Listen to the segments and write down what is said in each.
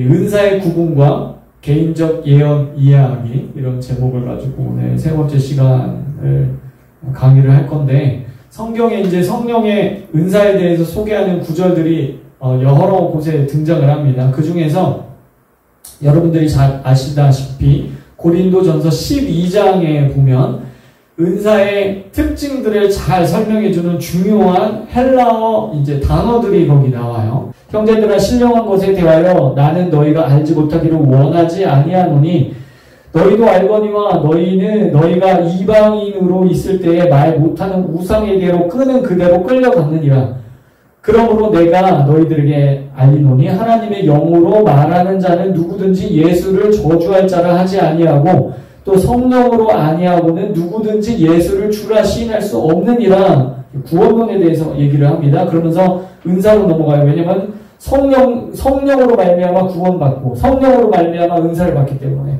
은사의 구분과 개인적 예언 이해하기, 이런 제목을 가지고 오늘 세 번째 시간을 강의를 할 건데, 성경에 이제 성령의 은사에 대해서 소개하는 구절들이 여러 곳에 등장을 합니다. 그 중에서 여러분들이 잘 아시다시피 고린도전서 12장에 보면 은사의 특징들을 잘 설명해주는 중요한 헬라어 이제 단어들이 거기 나와요. 형제들아, 신령한 것에 대하여 나는 너희가 알지 못하기를 원하지 아니하노니 너희도 알거니와 너희는 너희가 이방인으로 있을 때에 말 못하는 우상에게로 끄는 그대로 끌려갔느니라. 그러므로 내가 너희들에게 알리노니 하나님의 영으로 말하는 자는 누구든지 예수를 저주할 자라 하지 아니하고 또 성령으로 아니하고는 누구든지 예수를 주라 시인할 수 없느니라. 구원론에 대해서 얘기를 합니다. 그러면서 은사로 넘어가요. 왜냐하면 성령으로 말미암아 구원받고 성령으로 말미암아 은사를 받기 때문에.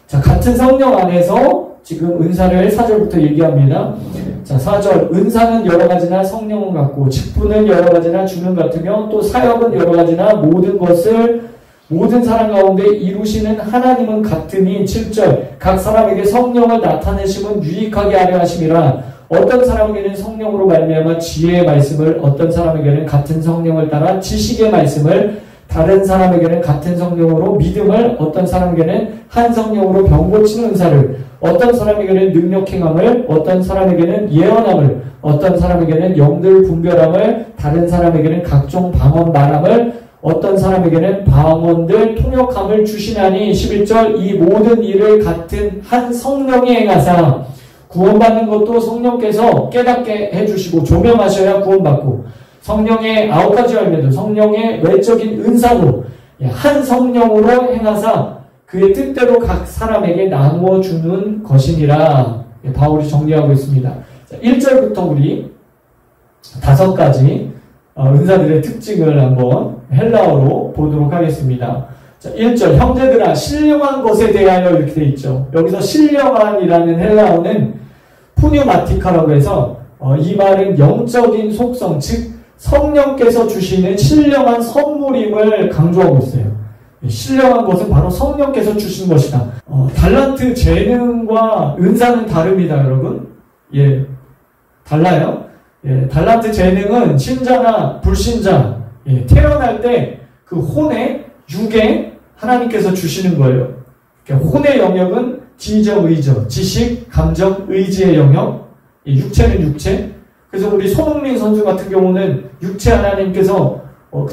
자, 같은 성령 안에서 지금 은사를 4절부터 얘기합니다. 자, 4절. 은사는 여러 가지나 성령은 같고 직분은 여러 가지나 주는 같으며 또 사역은 여러 가지나 모든 것을 모든 사람 가운데 이루시는 하나님은 같으니 7절. 각 사람에게 성령을 나타내심은 유익하게 하려 하심이라. 어떤 사람에게는 성령으로 말미암아 지혜의 말씀을, 어떤 사람에게는 같은 성령을 따라 지식의 말씀을, 다른 사람에게는 같은 성령으로 믿음을, 어떤 사람에게는 한 성령으로 병 고치는 은사를, 어떤 사람에게는 능력 행함을, 어떤 사람에게는 예언함을, 어떤 사람에게는 영들 분별함을, 다른 사람에게는 각종 방언 말함을, 어떤 사람에게는 방언들 통역함을 주시나니 11절. 이 모든 일을 같은 한 성령이 행하사 구원받는 것도 성령께서 깨닫게 해주시고 조명하셔야 구원받고 성령의 9가지 열매도 성령의 외적인 은사도 한 성령으로 행하사 그의 뜻대로 각 사람에게 나누어 주는 것이니라. 바울이 정리하고 있습니다. 1절부터 우리 5가지 은사들의 특징을 한번 헬라어로 보도록 하겠습니다. 자, 1절. 형제들아, 신령한 것에 대하여 이렇게 돼 있죠. 여기서 신령한이라는 헬라어는 푸뉴마티카라고 해서 이 말은 영적인 속성, 즉 성령께서 주시는 신령한 선물임을 강조하고 있어요. 신령한 것은 바로 성령께서 주신 것이다. 달란트, 재능과 은사는 다릅니다, 여러분. 예, 달라요. 예, 달란트 재능은 신자나 불신자, 태어날 때 그 혼의 육에 하나님께서 주시는 거예요. 그러니까 혼의 영역은 지적, 의적, 지식, 감정, 의지의 영역, 육체는 육체. 그래서 우리 손흥민 선수 같은 경우는 육체 하나님께서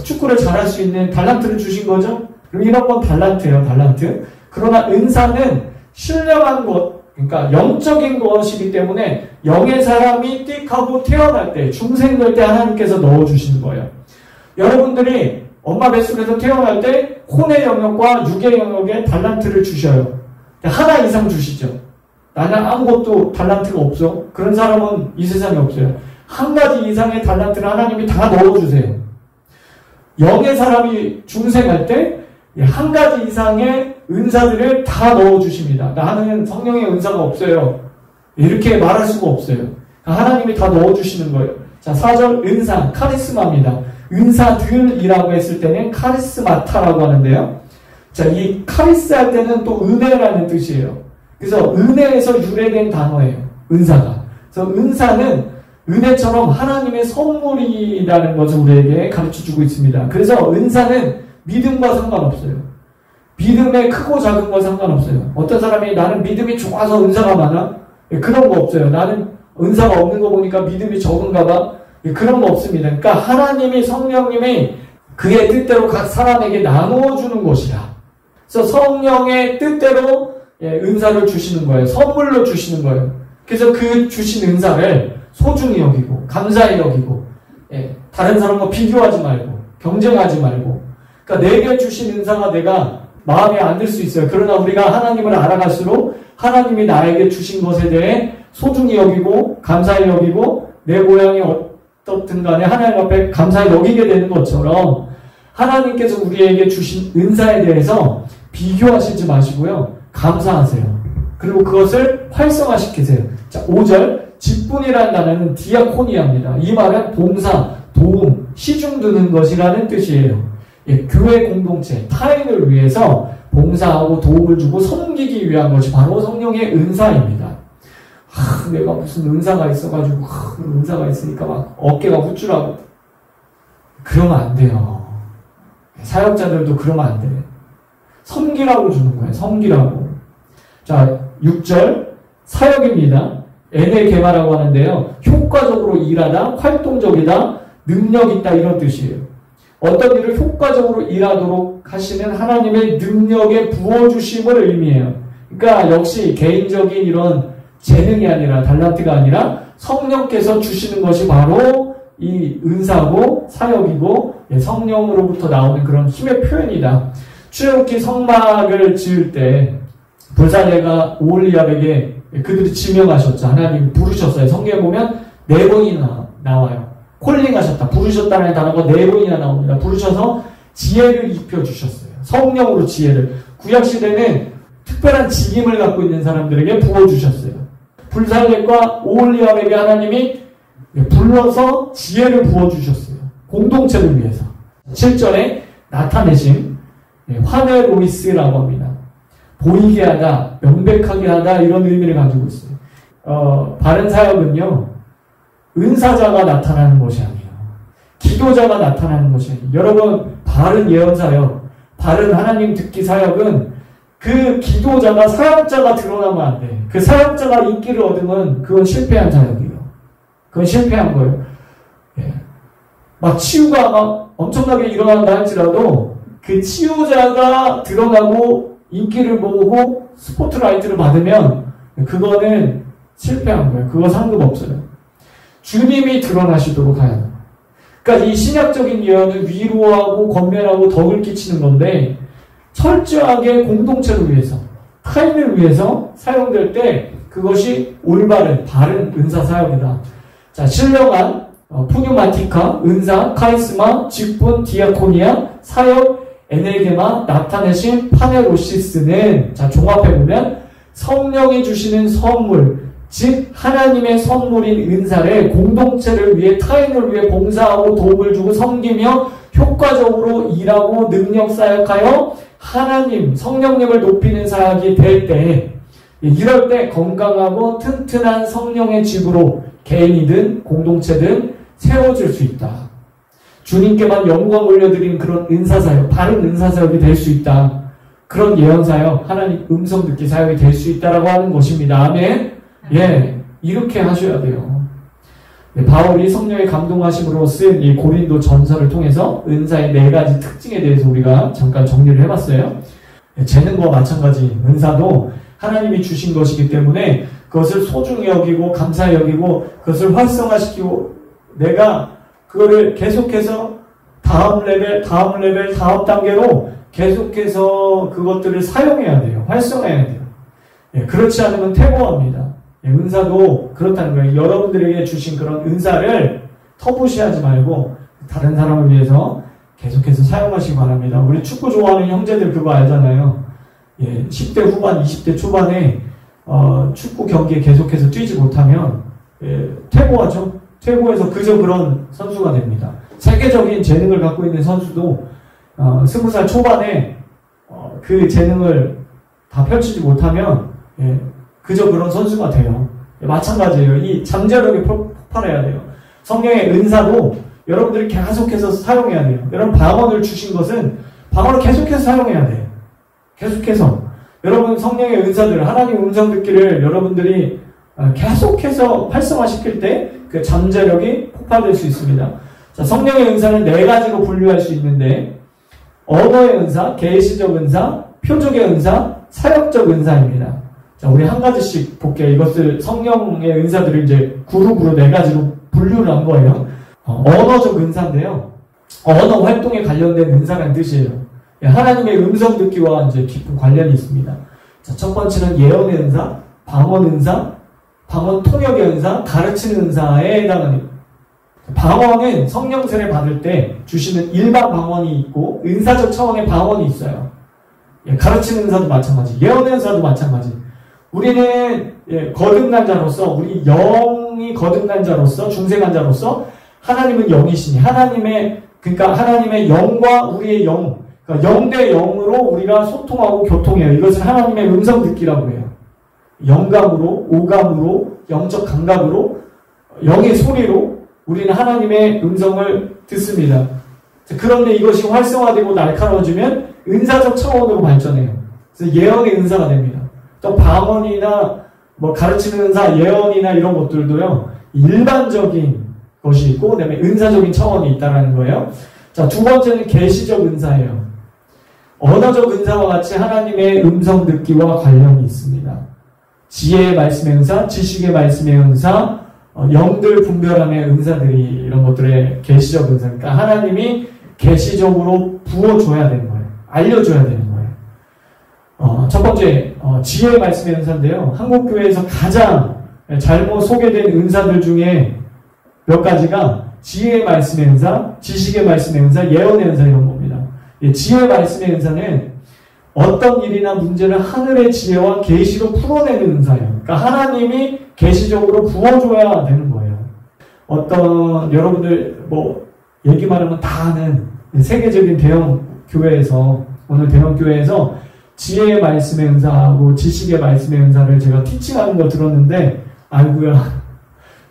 축구를 잘할 수 있는 달란트를 주신 거죠. 그럼 이런 건 달란트예요, 달란트. 그러나 은사는 신령한 것, 그러니까 영적인 것이기 때문에 영의 사람이 띡 하고 태어날 때, 중생될 때 하나님께서 넣어주시는 거예요. 여러분들이 엄마 뱃속에서 태어날 때 혼의 영역과 육의 영역에 달란트를 주셔요. 하나 이상 주시죠. 나는 아무것도 달란트가 없어. 그런 사람은 이 세상에 없어요. 한 가지 이상의 달란트를 하나님이 다 넣어주세요. 영의 사람이 중생할 때 한 가지 이상의 은사들을 다 넣어주십니다. 나는 성령의 은사가 없어요. 이렇게 말할 수가 없어요. 하나님이 다 넣어주시는 거예요. 자, 4절. 은사, 카리스마입니다. 은사들이라고 했을 때는 카리스마타라고 하는데요. 자, 이 카리스 할 때는 또 은혜라는 뜻이에요. 그래서 은혜에서 유래된 단어예요. 은사가. 그래서 은사는 은혜처럼 하나님의 선물이라는 것을 우리에게 가르쳐주고 있습니다. 그래서 은사는 믿음과 상관없어요. 믿음의 크고 작은과 상관없어요. 어떤 사람이 나는 믿음이 좋아서 은사가 많아? 그런 거 없어요. 나는 은사가 없는 거 보니까 믿음이 적은가 봐? 그런 거 없습니다. 그러니까 하나님이, 성령님이 그의 뜻대로 각 사람에게 나누어 주는 것이다. 그래서 성령의 뜻대로 은사를 주시는 거예요. 선물로 주시는 거예요. 그래서 그 주신 은사를 소중히 여기고 감사히 여기고 다른 사람과 비교하지 말고 경쟁하지 말고, 그러니까 내게 주신 은사가 내가 마음에 안 들 수 있어요. 그러나 우리가 하나님을 알아갈수록 하나님이 나에게 주신 것에 대해 소중히 여기고 감사히 여기고 내 모양이 어떻든 간에 하나님 앞에 감사히 여기게 되는 것처럼 하나님께서 우리에게 주신 은사에 대해서 비교하시지 마시고요. 감사하세요. 그리고 그것을 활성화시키세요. 자, 5절. 직분이라는 단어는 디아코니아입니다. 이 말은 봉사, 도움, 시중 드는 것이라는 뜻이에요. 교회 공동체, 타인을 위해서 봉사하고 도움을 주고 섬기기 위한 것이 바로 성령의 은사입니다. 내가 무슨 은사가 있어가지고 은사가 있으니까 막 어깨가 후줄하고 그러면 안 돼요. 사역자들도 그러면 안 돼. 섬기라고 주는 거예요. 섬기라고. 자, 6절 사역입니다. 에네게마라고 하는데요. 효과적으로 일하다, 활동적이다, 능력 있다 이런 뜻이에요. 어떤 일을 효과적으로 일하도록 하시는 하나님의 능력에 부어주심을 의미해요. 그러니까 역시 개인적인 이런 재능이 아니라 달란트가 아니라 성령께서 주시는 것이 바로 이 은사고 사역이고 성령으로부터 나오는 그런 힘의 표현이다. 출애굽기 성막을 지을 때 불사대가 오홀리압에게 그들이 지명하셨죠. 하나님 부르셨어요. 성경에 보면 4번이나 나와요. 콜링하셨다. 부르셨다는 단어가 4번이나 나옵니다. 부르셔서 지혜를 입혀주셨어요. 성령으로 지혜를. 구약시대는 특별한 직임을 갖고 있는 사람들에게 부어주셨어요. 불살렛과 오홀리압에게 하나님이 불러서 지혜를 부어주셨어요. 공동체를 위해서. 7절에 나타내심, 화네로이스라고 합니다. 보이게 하다, 명백하게 하다 이런 의미를 가지고 있어요. 바른 사역은요. 은사자가 나타나는 것이 아니에요. 기도자가 나타나는 것이 아니에요. 여러분 바른 예언사역, 바른 하나님 듣기 사역은 그 기도자가 사역자가 드러나면 안 돼. 그 사역자가 인기를 얻으면 그건 실패한 사역이에요. 그건 실패한 거예요. 막 치유가 막 엄청나게 일어난다 할지라도 그 치유자가 드러나고 인기를 모으고 스포트라이트를 받으면 그거는 실패한 거예요. 그거 상급 없어요. 주님이 드러나시도록 하야 돼요. 그러니까 이 신약적인 예언은 위로하고 권면하고 덕을 끼치는 건데 철저하게 공동체를 위해서 타인을 위해서 사용될 때 그것이 올바른 바른 은사 사역이다. 자, 신령한 푸뉴마티카, 은사, 카리스마, 직분, 디아코니아, 사역, 에네게마, 나타내신 파네로시스는 자 종합해보면 성령이 주시는 선물, 즉 하나님의 선물인 은사를 공동체를 위해 타인을 위해 봉사하고 도움을 주고 섬기며 효과적으로 일하고 능력 사역하여 하나님, 성령님을 높이는 사역이 될 때 이럴 때 건강하고 튼튼한 성령의 집으로 개인이든 공동체든 세워질 수 있다. 주님께만 영광 올려드리는 그런 은사사역, 바른 은사사역이 될 수 있다. 그런 예언사역, 하나님 음성 듣기 사역이 될 수 있다라고 하는 것입니다. 아멘. 이렇게 하셔야 돼요. 바울이 성령의 감동하심으로 쓴 이 고린도 전서를 통해서 은사의 4가지 특징에 대해서 우리가 잠깐 정리를 해봤어요. 재능과 마찬가지 은사도 하나님이 주신 것이기 때문에 그것을 소중히 여기고 감사히 여기고 그것을 활성화시키고 내가 그거를 계속해서 다음 레벨, 다음 단계로 계속해서 그것들을 사용해야 돼요. 활성화해야 돼요. 그렇지 않으면 퇴보합니다. 은사도 그렇다는 거예요. 여러분들에게 주신 그런 은사를 터부시하지 말고 다른 사람을 위해서 계속해서 사용하시기 바랍니다. 우리 축구 좋아하는 형제들 그거 알잖아요. 10대 후반, 20대 초반에 축구 경기에 계속해서 뛰지 못하면 퇴보하죠. 퇴보해서 그저 그런 선수가 됩니다. 세계적인 재능을 갖고 있는 선수도 20살 초반에 그 재능을 다 펼치지 못하면 그저 그런 선수가 돼요. 마찬가지예요. 이 잠재력이 폭발해야 돼요. 성령의 은사도 여러분들이 계속해서 사용해야 돼요. 여러분 방언을 주신 것은 방언을 계속해서 사용해야 돼요. 계속해서 여러분 성령의 은사들, 하나님 음성 듣기를 여러분들이 계속해서 활성화시킬 때 그 잠재력이 폭발될 수 있습니다. 자, 성령의 은사는 4가지로 분류할 수 있는데 언어의 은사, 계시적 은사, 표적의 은사, 사역적 은사입니다. 자, 우리 한 가지씩 볼게요. 이것을 성령의 은사들을 이제 그룹으로 4가지로 분류를 한 거예요. 언어적 은사인데요. 언어 활동에 관련된 은사라는 뜻이에요. 하나님의 음성 듣기와 이제 깊은 관련이 있습니다. 자, 첫 번째는 예언의 은사, 방언 은사, 방언 통역의 은사, 가르치는 은사에 해당합니다. 방언은 성령 세례 받을 때 주시는 일반 방언이 있고 은사적 차원의 방언이 있어요. 가르치는 은사도 마찬가지, 예언의 은사도 마찬가지. 우리는 거듭난 자로서, 우리 영이 거듭난 자로서, 중생한 자로서 하나님은 영이시니 하나님의 그러니까 하나님의 영과 우리의 영, 그러니까 영 대 영으로 우리가 소통하고 교통해요. 이것을 하나님의 음성 듣기라고 해요. 영감으로, 오감으로, 영적 감각으로, 영의 소리로 우리는 하나님의 음성을 듣습니다. 그런데 이것이 활성화되고 날카로워지면 은사적 차원으로 발전해요. 그래서 예언의 은사가 됩니다. 또 방언이나 뭐 가르치는 은사, 예언이나 이런 것들도요, 일반적인 것이 있고, 그 다음에 은사적인 차원이 있다는 거예요. 자, 두 번째는 계시적 은사예요. 언어적 은사와 같이 하나님의 음성 듣기와 관련이 있습니다. 지혜의 말씀의 은사, 지식의 말씀의 은사, 영들 분별함의 은사들이 이런 것들의 계시적 은사. 그러니까 하나님이 계시적으로 부어줘야 되는 거예요. 알려줘야 되는 거예요. 첫 번째, 지혜의 말씀의 은사인데요. 한국교회에서 가장 잘못 소개된 은사들 중에 몇 가지가 지혜의 말씀의 은사, 지식의 말씀의 은사, 예언의 은사 이런 겁니다. 지혜의 말씀의 은사는 어떤 일이나 문제를 하늘의 지혜와 계시로 풀어내는 은사예요. 그러니까 하나님이 계시적으로 부어줘야 되는 거예요. 어떤 여러분들 뭐 얘기만 하면 다 아는 세계적인 대형 교회에서, 오늘 대형 교회에서 지혜의 말씀의 은사하고 지식의 말씀의 은사를 제가 티칭하는 걸 들었는데, 아이고야,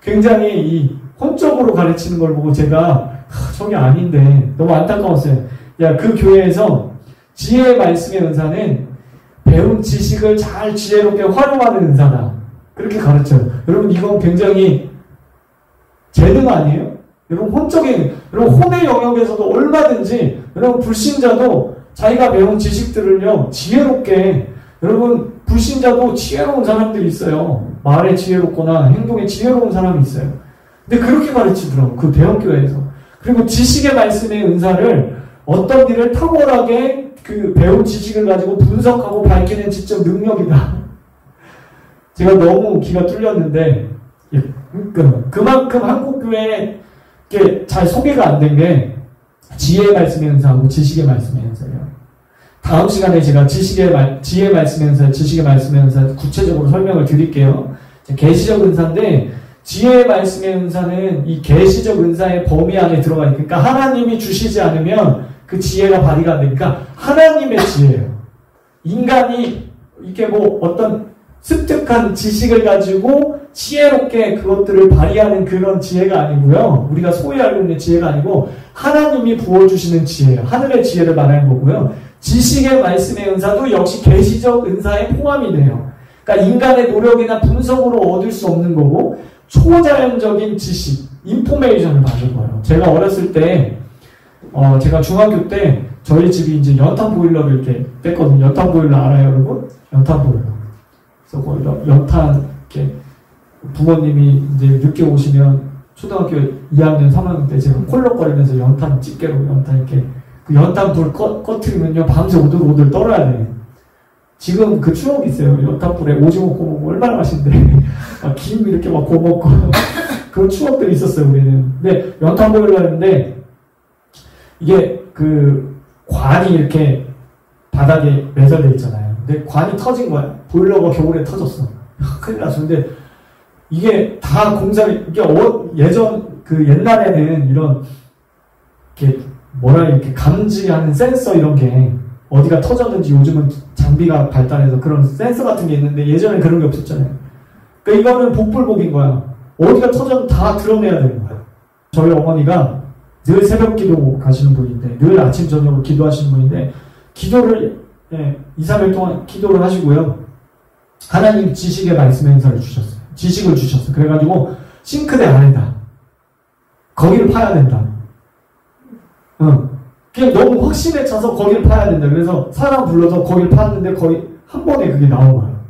굉장히 이 혼적으로 가르치는 걸 보고 제가 저게 아닌데 너무 안타까웠어요. 야, 그 교회에서 지혜의 말씀의 은사는 배운 지식을 잘 지혜롭게 활용하는 은사다, 그렇게 가르쳐요. 여러분, 이건 굉장히 재능 아니에요? 여러분, 여러분 혼의 영역에서도 얼마든지 여러분 불신자도 자기가 배운 지식들을요 지혜롭게, 여러분 불신자도 지혜로운 사람들이 있어요. 말에 지혜롭거나 행동에 지혜로운 사람이 있어요. 근데 그렇게 가르치더라고, 그 대형교회에서. 그리고 지식의 말씀의 은사를 어떤 일을 탁월하게 그 배운 지식을 가지고 분석하고 밝히는 지적 능력이다. 제가 너무 귀가 뚫렸는데, 그만큼 한국교회에 잘 소개가 안 된 게 지혜의 말씀의 은사하고 지식의 말씀의 은사예요. 다음 시간에 제가 지혜의 말씀의 은사, 지식의 말씀의 은사 구체적으로 설명을 드릴게요. 계시적 은사인데, 지혜의 말씀의 은사는 이 계시적 은사의 범위 안에 들어가 있으니까, 그러니까 하나님이 주시지 않으면 그 지혜가 발휘가 안 되니까 하나님의 지혜예요. 인간이 이렇게 뭐 어떤 습득한 지식을 가지고 지혜롭게 그것들을 발휘하는 그런 지혜가 아니고요. 우리가 소위 알고 있는 지혜가 아니고 하나님이 부어주시는 지혜예요. 하늘의 지혜를 말하는 거고요. 지식의 말씀의 은사도 역시 계시적 은사에 포함이 돼요. 그러니까 인간의 노력이나 분석으로 얻을 수 없는 거고, 초자연적인 지식, 인포메이션을 받은 거예요. 제가 어렸을 때, 제가 중학교 때 저희 집이 이제 연탄 보일러를 이렇게 뺐거든요. 연탄 보일러 알아요, 여러분? 연탄 보일러. 그래서 보일러, 연탄, 이렇게 부모님이 이제 늦게 오시면 초등학교 2학년, 3학년 때 제가 콜록거리면서 연탄 집게로 연탄 이렇게, 그 연탄 불 꺼트리면요, 밤새 오들오들 떨어야 돼요. 지금 그 추억이 있어요. 연탄불에 오징어 구워 먹고 얼마나 맛있는데. 김 이렇게 막 구워 먹고. 그런 추억들이 있었어요, 우리는. 근데 연탄 보일러였는데, 이게 그 관이 이렇게 바닥에 매설되어 있잖아요. 근데 관이 터진 거야. 보일러가 겨울에 터졌어. 큰일 났어. 근데 이게 다 공사를, 이게 그 옛날에는 이런, 이렇게 감지하는 센서 이런 게 어디가 터졌는지, 요즘은 장비가 발달해서 그런 센서 같은 게 있는데 예전엔 그런 게 없었잖아요. 그러니까 이거는 복불복인 거야. 어디가 터졌는지 다 드러내야 되는 거야. 저희 어머니가 늘 새벽 기도 가시는 분인데, 늘 아침 저녁으로 기도하시는 분인데, 기도를 2, 3일 동안 기도를 하시고요. 하나님 지식의 말씀의 은사를 주셨어요. 지식을 주셨어요. 그래가지고 싱크대 안에다 거기를 파야 된다. 그냥 너무 확신에 차서 거기를 파야 된다. 그래서 사람 불러서 거기를 팠는데 거의 한 번에 그게 나온 거예요.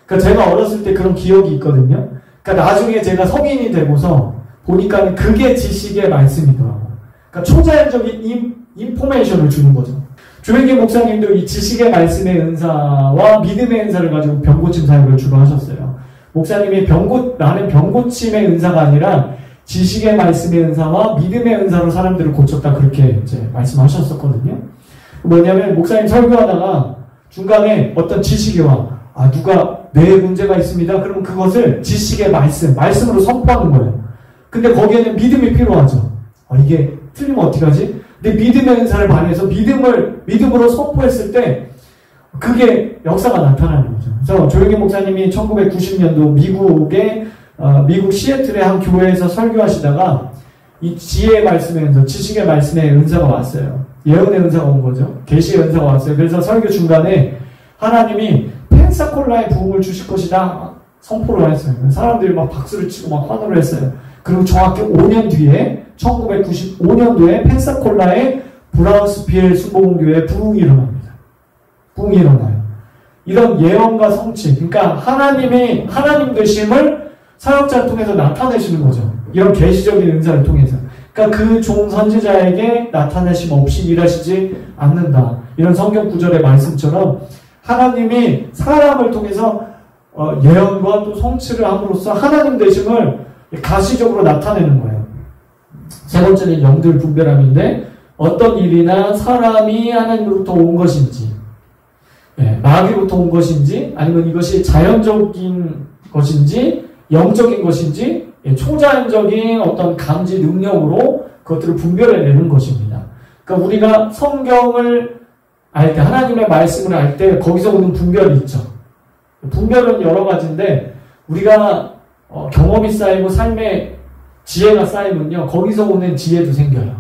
그러니까 제가 어렸을 때 그런 기억이 있거든요. 그러니까 나중에 제가 성인이 되고서 보니까 그게 지식의 말씀이더라고요. 그러니까 초자연적인 인포메이션을 주는 거죠. 조혜기 목사님도 이 지식의 말씀의 은사와 믿음의 은사를 가지고 병고침 사역을 주로 하셨어요. 목사님이 나는 병고침의 은사가 아니라 지식의 말씀의 은사와 믿음의 은사로 사람들을 고쳤다, 그렇게 이제 말씀하셨었거든요. 뭐냐면 목사님 설교하다가 중간에 어떤 지식이 와, 누가 뇌에 문제가 있습니다. 그러면 그것을 지식의 말씀으로 선포하는 거예요. 근데 거기에는 믿음이 필요하죠. 이게 틀리면 어떡하지? 근데 믿음의 은사를 발휘해서 믿음으로 선포했을 때 그게 역사가 나타나는 거죠. 그래서 조영기 목사님이 1990년도 미국 시애틀의 한 교회에서 설교하시다가 이 지혜의 말씀에, 지식의 말씀에 은사가 왔어요. 예언의 은사가 온 거죠. 계시의 은사가 왔어요. 그래서 설교 중간에 하나님이 펜사콜라의 부흥을 주실 것이다 선포를 했어요. 사람들이 막 박수를 치고 막 환호를 했어요. 그리고 정확히 5년 뒤에 1995년도에 펜사콜라의 브라운스필 순복음교회에 부흥이 일어납니다. 부흥이 일어나요. 이런 예언과 성취, 그러니까 하나님 되심을 사역자를 통해서 나타내시는 거죠. 이런 계시적인 은사를 통해서. 그러니까 그 종 선지자에게 나타내심 없이 일하시지 않는다. 이런 성경 구절의 말씀처럼 하나님이 사람을 통해서 예언과 또 성취를 함으로써 하나님 되심을 가시적으로 나타내는 거예요. 세 번째는 영들 분별함인데 어떤 일이나 사람이 하나님으로부터 온 것인지 마귀로부터 온 것인지 아니면 이것이 자연적인 것인지 영적인 것인지 초자연적인 어떤 감지 능력으로 그것들을 분별해내는 것입니다. 그러니까 우리가 성경을 알 때, 하나님의 말씀을 알 때 거기서 오는 분별이 있죠. 분별은 여러 가지인데 우리가 경험이 쌓이고 삶의 지혜가 쌓이면요 거기서 오는 지혜도 생겨요.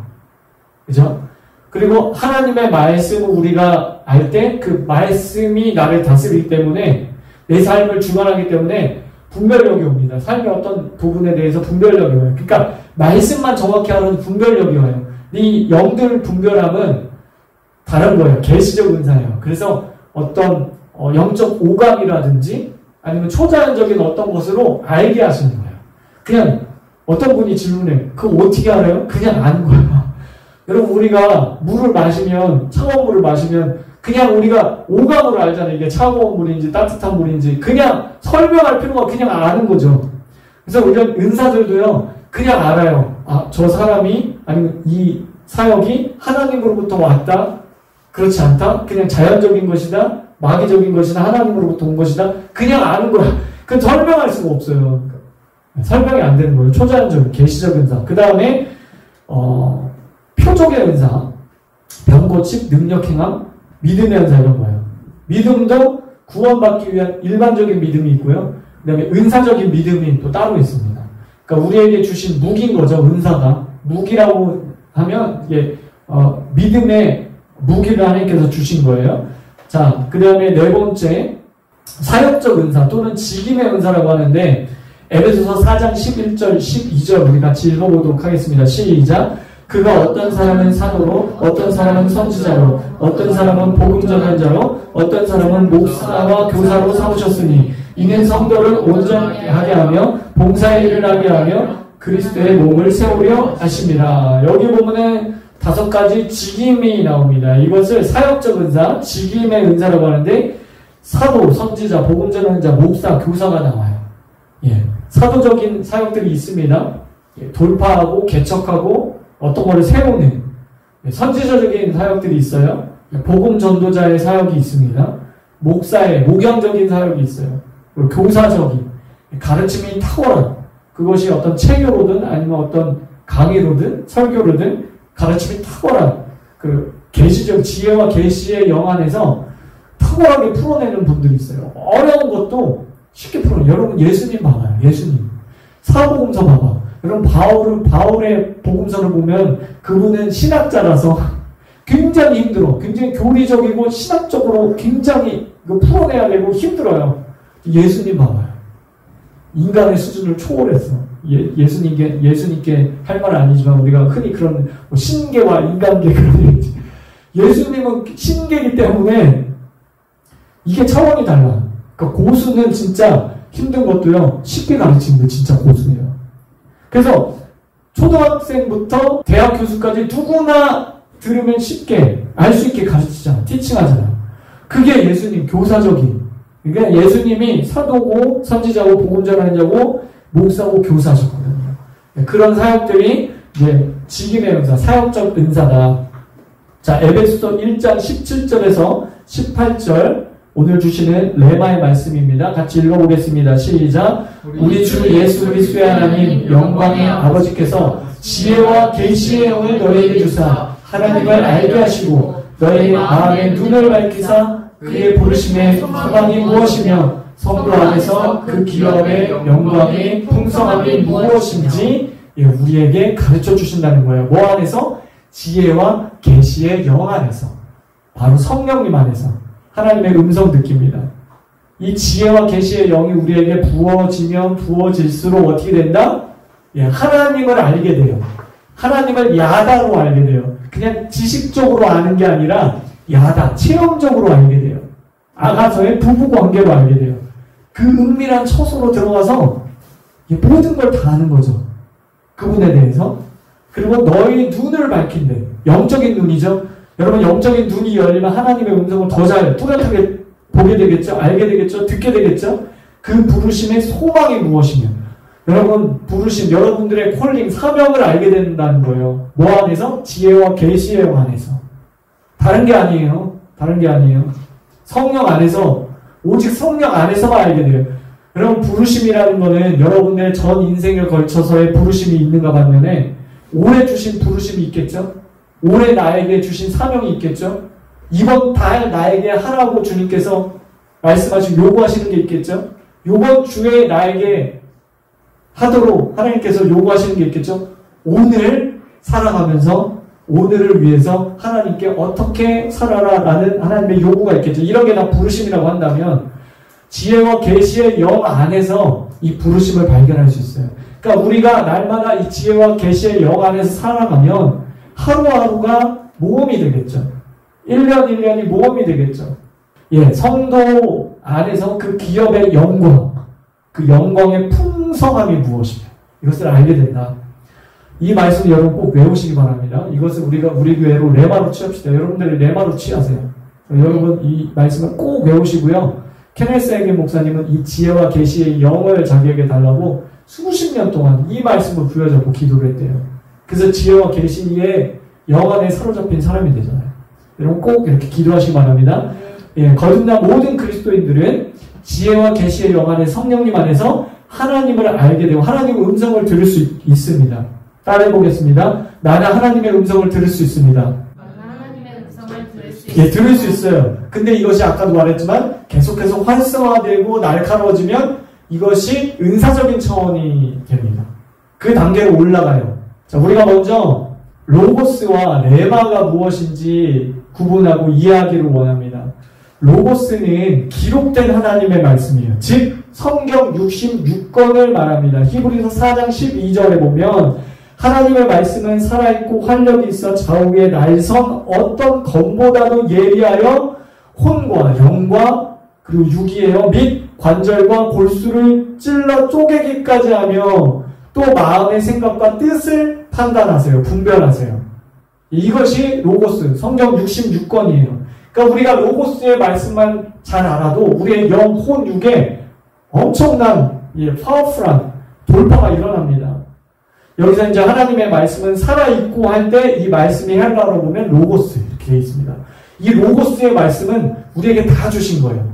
그죠? 그리고 하나님의 말씀을 우리가 알 때 그 말씀이 나를 다스리기 때문에 내 삶을 주관하기 때문에 분별력이 옵니다. 삶의 어떤 부분에 대해서 분별력이 와요. 그러니까 말씀만 정확히 하는 분별력이 와요. 이 영들 분별함은 다른 거예요. 계시적 은사예요. 그래서 어떤 영적 오감이라든지 아니면 초자연적인 어떤 것으로 알게 하시는 거예요. 그냥 어떤 분이 질문해. 그거 어떻게 알아요? 그냥 아는 거예요. 여러분 우리가 물을 마시면 차가운 물을 마시면 그냥 우리가 오감으로 알잖아요. 이게 차가운 물인지 따뜻한 물인지 그냥 설명할 필요가 그냥 아는 거죠. 그래서 이런 은사들도요. 그냥 알아요. 아, 저 사람이 아니면 이 사역이 하나님으로부터 왔다. 그렇지 않다. 그냥 자연적인 것이다. 마귀적인 것이다. 하나님으로부터 온 것이다. 그냥 아는 거야. 그건 설명할 수가 없어요. 설명이 안 되는 거예요. 초자연적, 계시적 은사. 그 다음에 표적의 은사, 병고침, 능력행함, 믿음의 은사 이런 거예요. 믿음도 구원받기 위한 일반적인 믿음이 있고요. 그 다음에 은사적인 믿음이 또 따로 있습니다. 그러니까 우리에게 주신 무기인 거죠. 은사가. 무기라고 하면 이게 믿음의 무기를 하나님께서 주신 거예요. 자, 그 다음에 네 번째 사역적 은사 또는 직임의 은사라고 하는데 에베소서 4장 11절 12절 우리 같이 읽어보도록 하겠습니다. 시작. 그가 어떤 사람은 사도로 어떤 사람은 선지자로 어떤 사람은 복음 전한 자로 어떤 사람은 목사와 교사로 삼으셨으니 이는 성도를 온전하게 하며 봉사의 일을 하게 하며 그리스도의 몸을 세우려 하심이라. 여기 보면은 5가지 직임이 나옵니다. 이것을 사역적 은사, 직임의 은사라고 하는데 사도, 선지자, 복음 전하는 자, 목사, 교사가 나와요. 사도적인 사역들이 있습니다. 돌파하고 개척하고 어떤 거를 세우는 선지자적인 사역들이 있어요. 복음 전도자의 사역이 있습니다. 목사의 목양적인 사역이 있어요. 그리고 교사적인 가르침이 탁월한 그것이 어떤 체교로든 아니면 어떤 강의로든 설교로든 가르침이 탁월한 그 계시적 지혜와 계시의 영 안에서 탁월하게 풀어내는 분들이 있어요. 어려운 것도 쉽게 풀어내요. 여러분 예수님 봐봐요. 예수님 사복음서 봐봐. 여러분 바울의 복음서를 보면 그분은 신학자라서 굉장히 힘들어. 굉장히 교리적이고 신학적으로 굉장히 풀어내야 되고 힘들어요. 예수님 봐봐요. 인간의 수준을 초월했어. 예수님께 할 말은 아니지만 우리가 흔히 그런 신계와 인간계 그런 얘기지. 예수님은 신계이기 때문에 이게 차원이 달라. 그러니까 고수는 진짜 힘든 것도요 쉽게 가르치는데 진짜 고수예요. 그래서 초등학생부터 대학 교수까지 누구나 들으면 쉽게 알 수 있게 가르치잖아. 티칭하잖아. 그게 예수님 교사적인. 그러니까 예수님이 사도고 선지자고 복음 전하는 자고 목사고 교사셨거든요. 그런 사역들이 이제 직임의 은사, 사역적 은사다. 자, 에베소서 1장 17절에서 18절 오늘 주시는 레마의 말씀입니다. 같이 읽어보겠습니다. 시작. 우리 주 예수 그리스도의 하나님 영광의 아버지께서 지혜와 계시의 영을 너희에게 주사 하나님을 알게 하시고 너희 마음의 눈을 밝히사 그의 부르심의 소망이 무엇이며 성도 안에서 그 기업의 영광의 풍성함이 무엇인지 우리에게 가르쳐 주신다는 거예요. 뭐 안에서? 지혜와 계시의 영 안에서, 바로 성령님 안에서 하나님의 음성 듣기입니다. 이 지혜와 계시의 영이 우리에게 부어지면 부어질수록 어떻게 된다? 하나님을 알게 돼요. 하나님을 야다로 알게 돼요. 그냥 지식적으로 아는 게 아니라 야다, 체험적으로 알게 돼요. 아가서의 부부관계로 알게 돼요. 그 은밀한 처소로 들어가서 모든 걸 다 아는 거죠. 그분에 대해서. 그리고 너희 눈을 밝힌대. 영적인 눈이죠. 여러분, 영적인 눈이 열리면 하나님의 음성을 더 잘 뚜렷하게 보게 되겠죠. 알게 되겠죠. 듣게 되겠죠. 그 부르심의 소망이 무엇이며, 여러분 부르심, 여러분들의 콜링, 사명을 알게 된다는 거예요. 뭐 안에서? 지혜와 계시의 영 안에서. 다른 게 아니에요. 다른 게 아니에요. 성령 안에서, 오직 성령 안에서만 알게 돼요. 여러분, 부르심이라는 거는 여러분의 전 인생을 걸쳐서의 부르심이 있는가 반면에 올해 주신 부르심이 있겠죠? 올해 나에게 주신 사명이 있겠죠? 이번 달 나에게 하라고 주님께서 말씀하시고 요구하시는 게 있겠죠? 요번 주에 나에게 하도록 하나님께서 요구하시는 게 있겠죠? 오늘 살아가면서 오늘을 위해서 하나님께 어떻게 살아라라는 하나님의 요구가 있겠죠. 이런 게 다 부르심이라고 한다면 지혜와 계시의 영 안에서 이 부르심을 발견할 수 있어요. 그러니까 우리가 날마다 이 지혜와 계시의 영 안에서 살아가면 하루하루가 모험이 되겠죠. 1년 1년이 모험이 되겠죠. 성도 안에서 그 기업의 영광, 그 영광의 풍성함이 무엇이냐, 이것을 알게 된다. 이 말씀 여러분 꼭 외우시기 바랍니다. 이것을 우리가 우리 교회로 레마로 취합시다. 여러분들이 레마로 취하세요. 여러분 이 말씀을 꼭 외우시고요. 케네스 에겐 목사님은 이 지혜와 계시의 영을 자기에게 달라고 수십 년 동안 이 말씀을 부여잡고 기도를 했대요. 그래서 지혜와 계시의 영 안에 사로잡힌 사람이 되잖아요. 여러분 꼭 이렇게 기도하시기 바랍니다. 거듭난 모든 그리스도인들은 지혜와 계시의 영 안에 성령님 안에서 하나님을 알게 되고 하나님의 음성을 들을 수 있습니다. 따라해보겠습니다. 나는 하나님의 음성을 들을 수 있습니다. 들을 수 있어요. 근데 이것이 아까도 말했지만 계속해서 활성화되고 날카로워지면 이것이 은사적인 차원이 됩니다. 그 단계로 올라가요. 자, 우리가 먼저 로고스와 레마가 무엇인지 구분하고 이해하기를 원합니다. 로고스는 기록된 하나님의 말씀이에요. 즉 성경 66권을 말합니다. 히브리서 4장 12절에 보면 하나님의 말씀은 살아있고 활력이 있어 좌우에 날선 어떤 검보다도 예리하여 혼과 영과 그리고 육이에요. 및 관절과 골수를 찔러 쪼개기까지 하며 또 마음의 생각과 뜻을 판단하세요. 분별하세요. 이것이 로고스, 성경 66권이에요. 그러니까 우리가 로고스의 말씀만 잘 알아도 우리의 영, 혼, 육에 엄청난 파워풀한 돌파가 일어납니다. 여기서 이제 하나님의 말씀은 살아있고 할 때 이 말씀이 헬라어로 보면 로고스 이렇게 되어 있습니다. 이 로고스의 말씀은 우리에게 다 주신 거예요.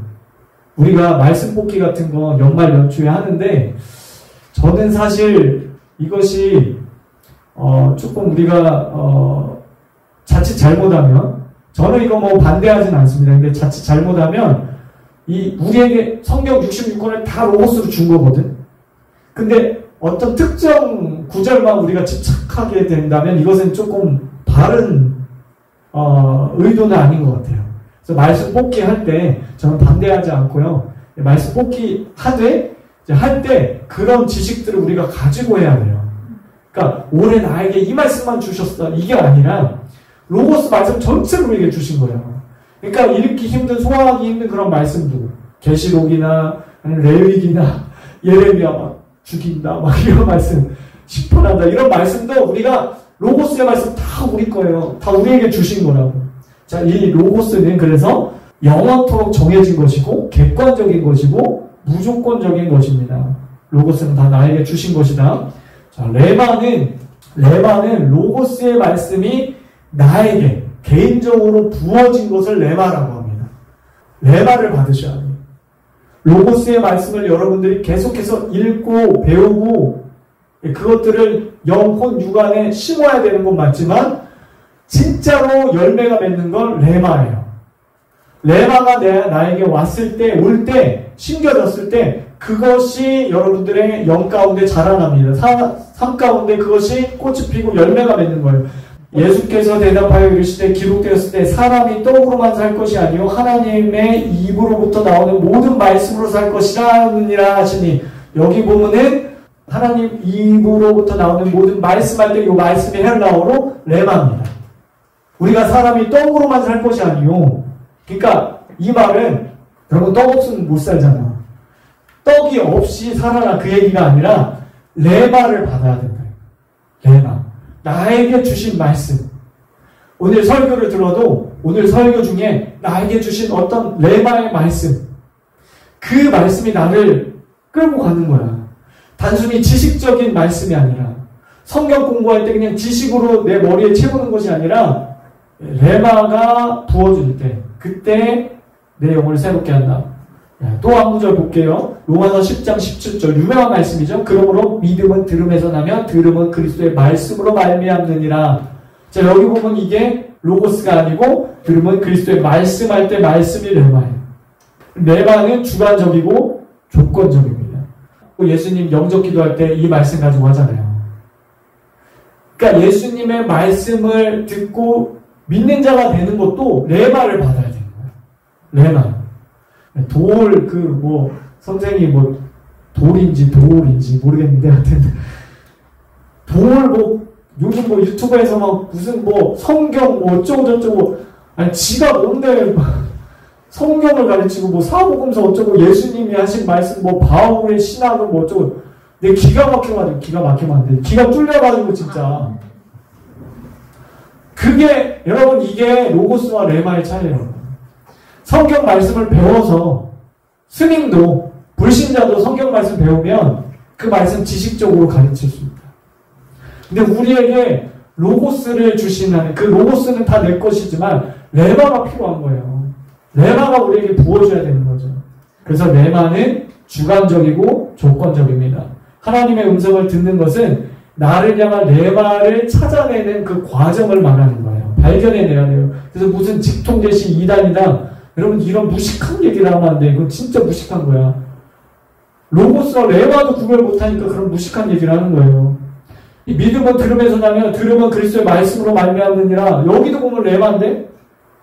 우리가 말씀 뽑기 같은 거 연말 연초에 하는데 저는 사실 이것이 조금 우리가 자칫 잘못하면, 저는 이거 뭐 반대하진 않습니다. 근데 자칫 잘못하면 우리에게 성경 66권을 다 로고스로 준 거거든. 근데 어떤 특정 구절만 우리가 집착하게 된다면 이것은 조금 바른 의도는 아닌 것 같아요. 그래서 말씀 뽑기 할 때 저는 반대하지 않고요. 말씀 뽑기 할 때 그런 지식들을 우리가 가지고 해야 돼요. 그러니까 올해 나에게 이 말씀만 주셨어, 이게 아니라 로고스 말씀 전체를 우리에게 주신 거예요. 그러니까 읽기 힘든, 소화하기 힘든 그런 말씀도, 계시록이나 아니면 레위기나 예레미야 막 죽인다 막 이런 말씀, 시편한다 이런 말씀도 우리가 로고스의 말씀 다 우리 거예요. 다 우리에게 주신 거라고. 자, 이 로고스는 그래서 영원토록 정해진 것이고 객관적인 것이고 무조건적인 것입니다. 로고스는 다 나에게 주신 것이다. 자, 레마는 로고스의 말씀이 나에게 개인적으로 부어진 것을 레마라고 합니다. 레마를 받으셔야 돼요. 로고스의 말씀을 여러분들이 계속해서 읽고 배우고 그것들을 영혼 육안에 심어야 되는 건 맞지만 진짜로 열매가 맺는 건 레마예요. 레마가 나에게 왔을 때, 올 때, 심겨졌을 때 그것이 여러분들의 영 가운데 자라납니다. 삶 가운데 그것이 꽃이 피고 열매가 맺는 거예요. 예수께서 대답하여 이르시되 기록되었을 때 사람이 떡으로만 살 것이 아니요 하나님의 입으로부터 나오는 모든 말씀으로 살 것이라 하느니라 하시니, 여기 보면은 하나님 입으로부터 나오는 모든 말씀할 때 이 말씀이 헬라어로 레마입니다. 우리가 사람이 떡으로만 살 것이 아니요. 그러니까 이 말은 여러분 떡 없으면 못 살잖아. 떡이 없이 살아라 그 얘기가 아니라 레마를 받아야 된다. 레마. 나에게 주신 말씀. 오늘 설교를 들어도 오늘 설교 중에 나에게 주신 어떤 레마의 말씀. 그 말씀이 나를 끌고 가는 거야. 단순히 지식적인 말씀이 아니라 성경 공부할 때 그냥 지식으로 내 머리에 채우는 것이 아니라 레마가 부어질 때 그때 내 영혼을 새롭게 한다. 또 한 구절 볼게요. 로마서 10장 17절 유명한 말씀이죠. 그러므로 믿음은 들음에서 나며 들음은 그리스도의 말씀으로 말미암느니라. 자, 여기 보면 이게 로고스가 아니고 들음은 그리스도의 말씀할 때 말씀이 레마예요. 레마는 주관적이고 조건적입니다. 예수님 영접 기도할 때 이 말씀 가지고 하잖아요. 그러니까 예수님의 말씀을 듣고 믿는 자가 되는 것도 레마를 받아야 되는 거예요. 레마. 선생이 돌인지 모르겠는데, 하여튼, 요즘 유튜브에서 무슨 성경 어쩌고저쩌고, 아니, 지가 뭔데, 성경을 가르치고, 사복음서 어쩌고, 예수님이 하신 말씀, 바울의 신학은 어쩌고, 내 기가 막히면 안 돼. 기가 뚫려가지고, 진짜. 여러분, 이게 로고스와 레마의 차이라고. 성경 말씀을 배워서 스님도 불신자도 성경 말씀 배우면 그 말씀 지식적으로 가르칠 수 있다. 근데 우리에게 로고스를 주시는 그 로고스는 다 내 것이지만 레마가 필요한 거예요. 레마가 우리에게 부어줘야 되는 거죠. 그래서 레마는 주관적이고 조건적입니다. 하나님의 음성을 듣는 것은 나를 향한 레마를 찾아내는 그 과정을 말하는 거예요. 발견해내야 돼요. 그래서 무슨 직통제시 2단이다. 여러분 이런 무식한 얘기를 하면 안 돼. 이건 진짜 무식한 거야. 로고스와 레마도 구별 못하니까 그런 무식한 얘기를 하는 거예요. 이 믿음은 들음에서 나며 들음은 그리스도의 말씀으로 말미암느니라. 여기도 보면 레마인데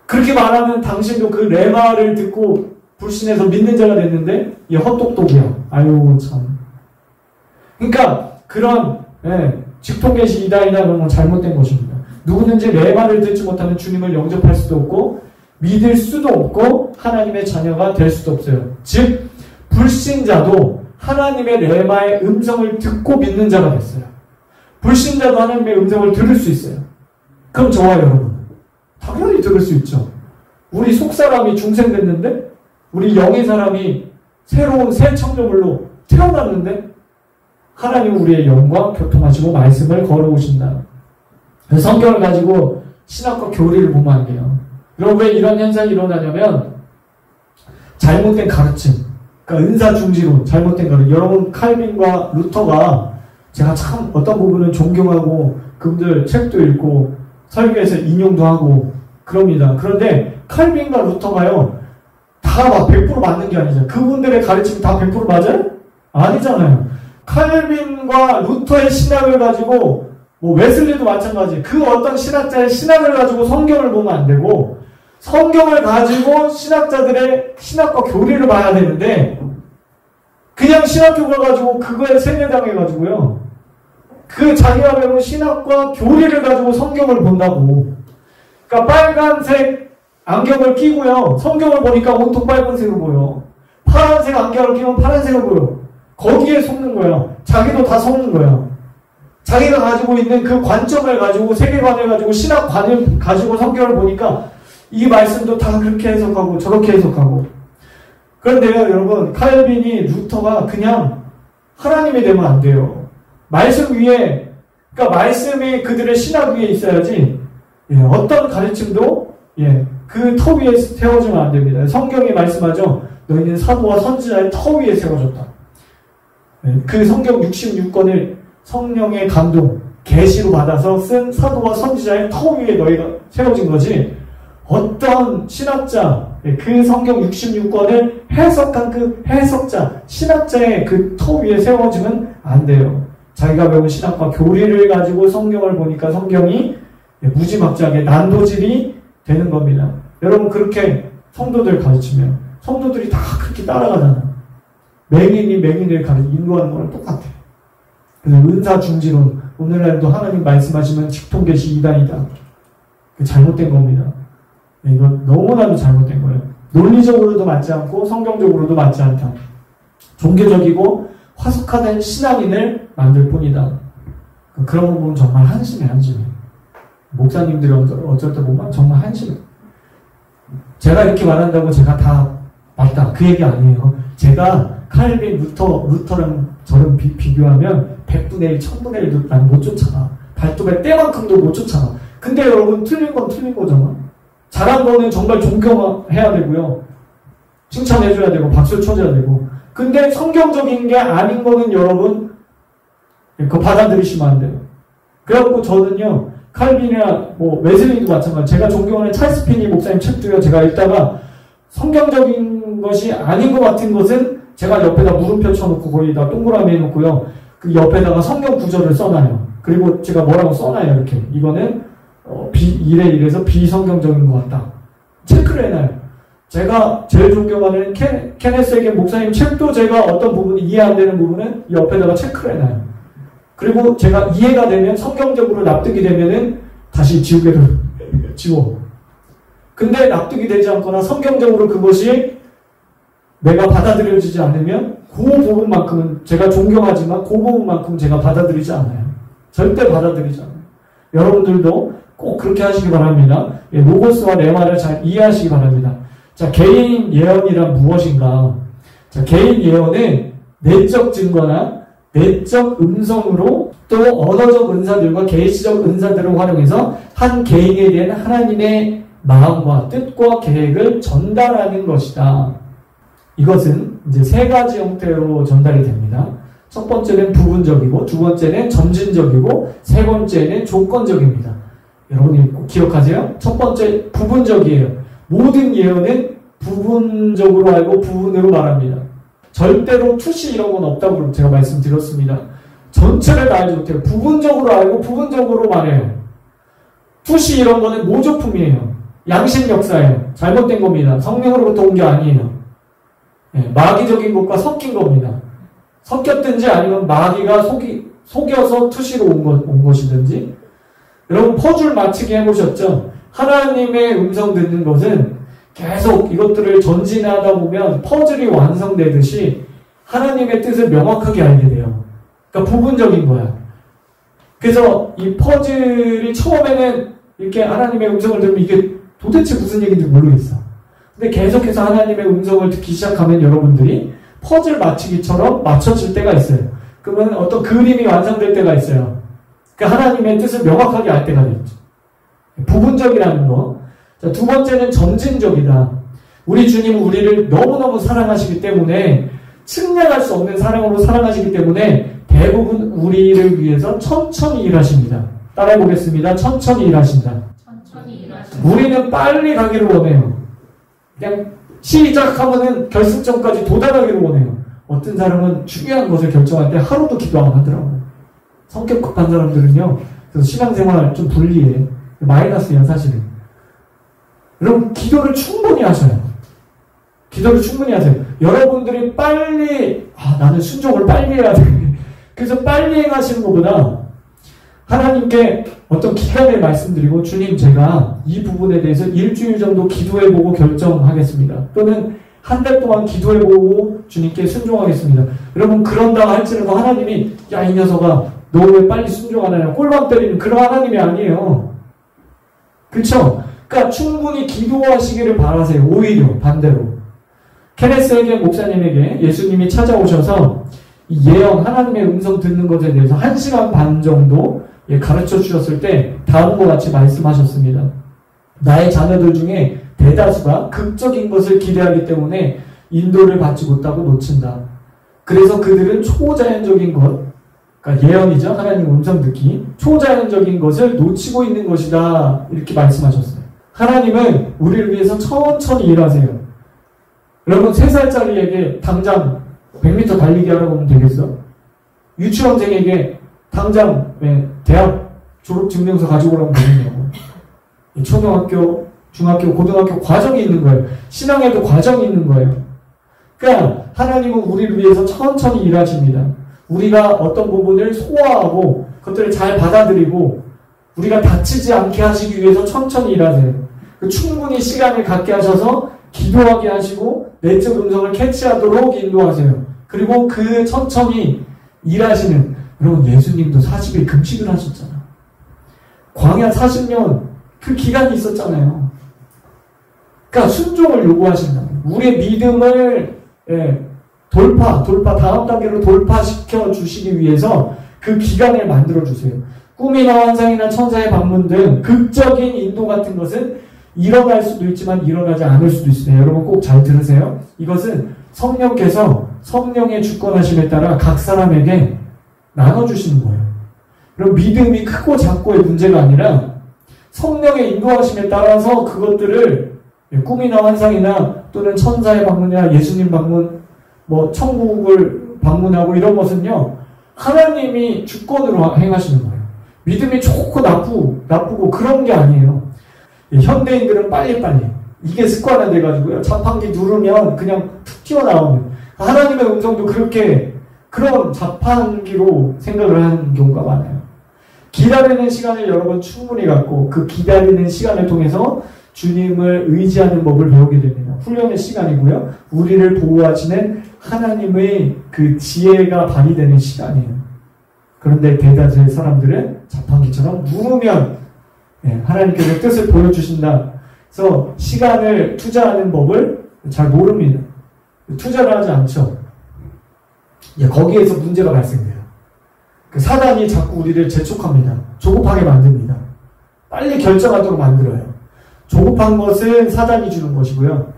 그렇게 말하는 당신도 그 레마를 듣고 불신해서 믿는 자가 됐는데 이 헛똑똑이야. 아유 참. 그러니까 그런 직통계시 2단이다 그런 건 잘못된 것입니다. 누구든지 레마를 듣지 못하면 주님을 영접할 수도 없고 믿을 수도 없고 하나님의 자녀가 될 수도 없어요. 즉 불신자도 하나님의 레마의 음성을 듣고 믿는 자가 됐어요. 불신자도 하나님의 음성을 들을 수 있어요. 그럼 저와 여러분 당연히 들을 수 있죠. 우리 속사람이 중생됐는데 우리 영의 사람이 새로운 새 창조물로 태어났는데 하나님 우리의 영과 교통하시고 말씀을 걸어오신다. 성경을 가지고 신학과 교리를 보면 안 돼요. 여러분 왜 이런 현상이 일어나냐면 잘못된 가르침, 그러니까 은사 중지론, 잘못된 가르침. 여러분 칼빈과 루터가 제가 참 어떤 부분은 존경하고 그분들 책도 읽고 설교에서 인용도 하고 그럽니다. 그런데 칼빈과 루터가요 다 막 100% 맞는 게 아니죠. 그분들의 가르침이 다 100% 맞아요? 아니잖아요. 칼빈과 루터의 신학을 가지고 웨슬리도 마찬가지. 그 어떤 신학자의 신학을 가지고 성경을 보면 안 되고 성경을 가지고 신학자들의 신학과 교리를 봐야 되는데 그냥 신학교가 가지고 그거에 세뇌당해가지고요. 그 자기가 배운 신학과 교리를 가지고 성경을 본다고. 그러니까 빨간색 안경을 끼고요. 성경을 보니까 온통 빨간색으로 보여. 파란색 안경을 끼면 파란색으로 보여. 거기에 속는 거야. 자기도 다 속는 거야. 자기가 가지고 있는 그 관점을 가지고 세계관을 가지고 신학관을 가지고 성경을 보니까 이 말씀도 다 그렇게 해석하고 저렇게 해석하고. 그런데요 여러분 칼빈이 루터가 그냥 하나님이 되면 안 돼요. 말씀 위에 그러니까 말씀이 그들의 신학 위에 있어야지 어떤 가르침도 그 터 위에 세워지면 안 됩니다. 성경이 말씀하죠. 너희는 사도와 선지자의 터 위에 세워졌다. 그 성경 66권을 성령의 감동, 계시로 받아서 쓴 사도와 선지자의 터 위에 너희가 세워진 거지, 어떤 신학자, 그 성경 66권을 해석한 그 해석자, 신학자의 그 터 위에 세워지면 안 돼요. 자기가 배운 신학과 교리를 가지고 성경을 보니까 성경이 무지막지하게 난도질이 되는 겁니다. 여러분, 그렇게 성도들 가르치면 성도들이 다 그렇게 따라가잖아. 맹인이 맹인을 인도하는 거랑 똑같아. 그래서 은사 중지론, 오늘날도 하나님 말씀하시면 직통계시 이단이다. 잘못된 겁니다. 이거 너무나도 잘못된 거예요. 논리적으로도 맞지 않고 성경적으로도 맞지 않다. 종교적이고 화석화된 신앙인을 만들 뿐이다. 그런 거 보면 정말 한심해. 목사님들이 어쩔 때 보면 정말 한심해. 제가 이렇게 말한다고 제가 다 맞다, 그 얘기 아니에요. 제가 칼빈, 루터랑 저랑 비교하면 100분의 1, 1000분의 1도 난 못 쫓아가. 발톱의 때만큼도 못 쫓아가. 근데 여러분, 틀린 건 틀린 거잖아. 잘한 거는 정말 존경해야 되고요. 칭찬해줘야 되고, 박수 쳐줘야 되고. 근데 성경적인 게 아닌 거는 여러분, 그거 받아들이시면 안 돼요. 그래갖고 저는요, 칼빈이나 웨슬리도 마찬가지. 제가 존경하는 찰스 피니 목사님 책도요, 제가 읽다가 성경적인 것이 아닌 것 같은 것은 제가 옆에다 물음표 쳐놓고 거기다 동그라미 해놓고요, 그 옆에다가 성경 구절을 써놔요. 그리고 제가 뭐라고 써놔요, 이렇게. 이거는 이래서 비성경적인 것 같다. 체크를 해놔요. 제가 제일 존경하는 케네스 에겐 목사님 책도 제가 어떤 부분이 이해 안 되는 부분은 옆에다가 체크를 해놔요. 그리고 제가 이해가 되면, 성경적으로 납득이 되면은 다시 지우개로 지워. 근데 납득이 되지 않거나 성경적으로 그것이 내가 받아들여지지 않으면 그 부분만큼은 제가 존경하지만 그 부분만큼 제가 받아들이지 않아요. 절대 받아들이지 않아요. 여러분들도 꼭 그렇게 하시기 바랍니다. 로고스와 레마를 잘 이해하시기 바랍니다. 자, 개인 예언이란 무엇인가? 자, 개인 예언은 내적 증거나 내적 음성으로 또 언어적 은사들과 계시적 은사들을 활용해서 한 개인에 대한 하나님의 마음과 뜻과 계획을 전달하는 것이다. 이것은 이제 세 가지 형태로 전달이 됩니다. 첫 번째는 부분적이고, 두 번째는 점진적이고, 세 번째는 조건적입니다. 여러분이 꼭 기억하세요. 첫 번째, 부분적이에요. 모든 예언은 부분적으로 알고 부분으로 말합니다. 절대로 투시 이런 건 없다고 제가 말씀드렸습니다. 전체를 다 알지 못해요. 부분적으로 알고 부분적으로 말해요. 투시 이런 거는 모조품이에요. 양심 역사예요. 잘못된 겁니다. 성령으로부터 온 게 아니에요. 마귀적인 것과 섞인 겁니다. 섞였든지 아니면 마귀가 속여서 투시로 온 것이든지. 여러분, 퍼즐 맞추기 해보셨죠? 하나님의 음성 듣는 것은 계속 이것들을 전진하다 보면 퍼즐이 완성되듯이 하나님의 뜻을 명확하게 알게 돼요. 그러니까 부분적인 거야. 그래서 이 퍼즐이 처음에는 이렇게 하나님의 음성을 들으면 이게 도대체 무슨 얘기인지 모르겠어. 근데 계속해서 하나님의 음성을 듣기 시작하면 여러분들이 퍼즐 맞추기처럼 맞춰질 때가 있어요. 그러면 어떤 그림이 완성될 때가 있어요. 그러니까 하나님의 뜻을 명확하게 알 때가 있죠. 부분적이라는 거. 자, 두 번째는 점진적이다. 우리 주님은 우리를 너무너무 사랑하시기 때문에, 측량할 수 없는 사랑으로 사랑하시기 때문에 대부분 우리를 위해서 천천히 일하십니다. 따라해보겠습니다. 천천히 일하신다. 우리는 빨리 가기를 원해요. 그냥 시작하면은 결승점까지 도달하기를 원해요. 어떤 사람은 중요한 것을 결정할 때 하루도 기도 안 하더라고요. 성격 급한 사람들은요, 그래서 신앙생활 좀 불리해. 마이너스야, 사실은. 여러분, 기도를 충분히 하셔요. 기도를 충분히 하세요. 여러분들이 빨리, 나는 순종을 빨리 해야 돼. 그래서 빨리 행하시는 것보다 하나님께 어떤 기간을 말씀드리고, 주님, 제가 이 부분에 대해서 일주일 정도 기도해보고 결정하겠습니다. 또는 한 달 동안 기도해보고 주님께 순종하겠습니다. 여러분, 그런다고 할지라도 하나님이, 야, 이 녀석아, 너 왜 빨리 순종 안 하냐, 꼴박 때리는 그런 하나님이 아니에요. 그쵸? 그러니까 충분히 기도하시기를 바라세요. 오히려 반대로. 케네스 에겐 목사님에게 예수님이 찾아오셔서 이 예언, 하나님의 음성 듣는 것에 대해서 1시간 반 정도 가르쳐 주셨을 때 다음과 같이 말씀하셨습니다. 나의 자녀들 중에 대다수가 극적인 것을 기대하기 때문에 인도를 받지 못하고 놓친다. 그래서 그들은 초자연적인 것, 그러니까 예언이죠. 하나님 음성 듣기. 초자연적인 것을 놓치고 있는 것이다. 이렇게 말씀하셨어요. 하나님은 우리를 위해서 천천히 일하세요. 여러분 3살짜리에게 당장 100m 달리기 하라고 하면 되겠어? 유치원생에게 당장 대학 졸업증명서 가지고 오라고 되겠냐고. 초등학교, 중학교, 고등학교 과정이 있는 거예요. 신앙에도 과정이 있는 거예요. 그러니까 하나님은 우리를 위해서 천천히 일하십니다. 우리가 어떤 부분을 소화하고 그것들을 잘 받아들이고 우리가 다치지 않게 하시기 위해서 천천히 일하세요. 충분히 시간을 갖게 하셔서 기도하게 하시고 내적 음성을 캐치하도록 인도하세요. 그리고 그 천천히 일하시는, 여러분 예수님도 40일 금식을 하셨잖아. 광야 40년 그 기간이 있었잖아요. 그러니까 순종을 요구하신다. 우리의 믿음을 돌파 다음 단계로 돌파시켜 주시기 위해서 그 기간을 만들어 주세요. 꿈이나 환상이나 천사의 방문 등 극적인 인도 같은 것은 일어날 수도 있지만 일어나지 않을 수도 있습니다. 여러분 꼭 잘 들으세요. 이것은 성령께서 성령의 주권하심에 따라 각 사람에게 나눠주시는 거예요. 그럼 믿음이 크고 작고의 문제가 아니라 성령의 인도하심에 따라서 그것들을 꿈이나 환상이나 또는 천사의 방문이나 예수님 방문, 천국을 방문하고 이런 것은요, 하나님이 주권으로 행하시는 거예요. 믿음이 좋고 나쁘고 그런 게 아니에요. 현대인들은 빨리빨리. 이게 습관화돼가지고요. 자판기 누르면 그냥 툭 튀어나오는. 하나님의 음성도 그런 자판기로 생각을 하는 경우가 많아요. 기다리는 시간을 여러 번 충분히 갖고 그 기다리는 시간을 통해서 주님을 의지하는 법을 배우게 됩니다. 훈련의 시간이고요. 우리를 보호하시는 하나님의 그 지혜가 발휘되는 시간이에요. 그런데 대다수의 사람들은 자판기처럼 누르면 하나님께서 뜻을 보여주신다. 그래서 시간을 투자하는 법을 잘 모릅니다. 투자를 하지 않죠. 거기에서 문제가 발생돼요. 사단이 자꾸 우리를 재촉합니다. 조급하게 만듭니다. 빨리 결정하도록 만들어요. 조급한 것은 사단이 주는 것이고요.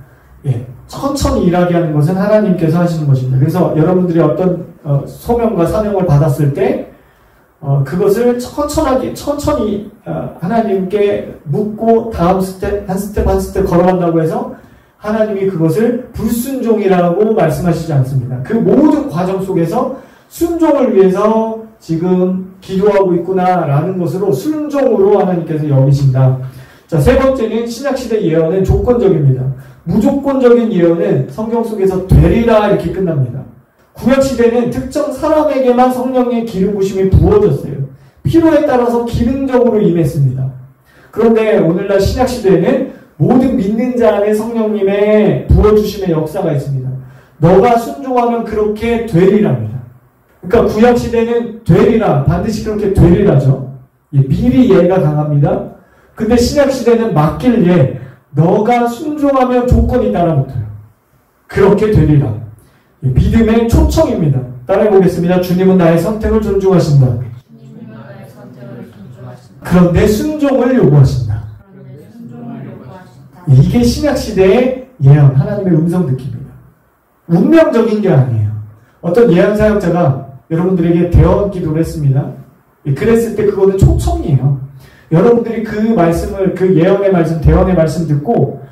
천천히 일하게 하는 것은 하나님께서 하시는 것입니다. 그래서 여러분들이 어떤 소명과 사명을 받았을 때 그것을 천천히 하나님께 묻고 다음 스텝 한 스텝 걸어간다고 해서 하나님이 그것을 불순종이라고 말씀하시지 않습니다. 그 모든 과정 속에서 순종을 위해서 지금 기도하고 있구나라는 것으로 순종으로 하나님께서 여기신다. 자, 세 번째는 신약시대 예언은 조건적입니다. 무조건적인 예언은 성경 속에서 되리라 이렇게 끝납니다. 구약시대는 특정 사람에게만 성령의 기름 부심이 부어졌어요. 필요에 따라서 기능적으로 임했습니다. 그런데 오늘날 신약시대에는 모든 믿는 자 안에 성령님의 부어주심의 역사가 있습니다. 너가 순종하면 그렇게 되리랍니다. 그러니까 구약시대는 되리라, 반드시 그렇게 되리라죠. 미리 예가 강합니다. 근데 신약시대는 맡길 예, 너가 순종하면 조건이 따라붙어요. 그렇게 되리라. 믿음의 초청입니다. 따라해보겠습니다. 주님은 나의 선택을 존중하신다. 그런데 순종을 요구하신다. 이게 신약시대의 예언, 하나님의 음성 듣기입니다. 운명적인 게 아니에요. 어떤 예언 사역자가 여러분들에게 대언 기도를 했습니다. 그랬을 때 그거는 초청이에요. 여러분들이 그 말씀을, 그 예언의 말씀, 대언의 말씀 듣고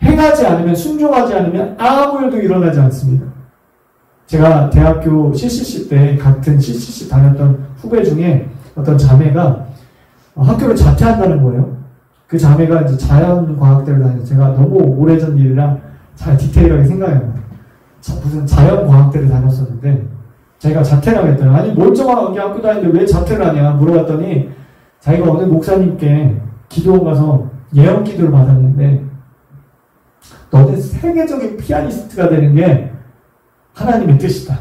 행하지 않으면, 순종하지 않으면 아무 일도 일어나지 않습니다. 제가 대학교 CCC 때 같은 CCC 다녔던 후배 중에 어떤 자매가 학교를 자퇴한다는 거예요. 그 자매가 이제 자연과학대를 다녀서 제가 너무 오래전 일이라 잘 디테일하게 생각이 안 나요. 무슨 자연과학대를 다녔었는데 자기가 자퇴를 하겠다는, 아니 멀쩡한 학교 다니는데 왜 자퇴를 하냐 물어봤더니 자기가 어느 목사님께 기도원 가서 예언 기도를 받았는데 너는 세계적인 피아니스트가 되는 게 하나님의 뜻이다.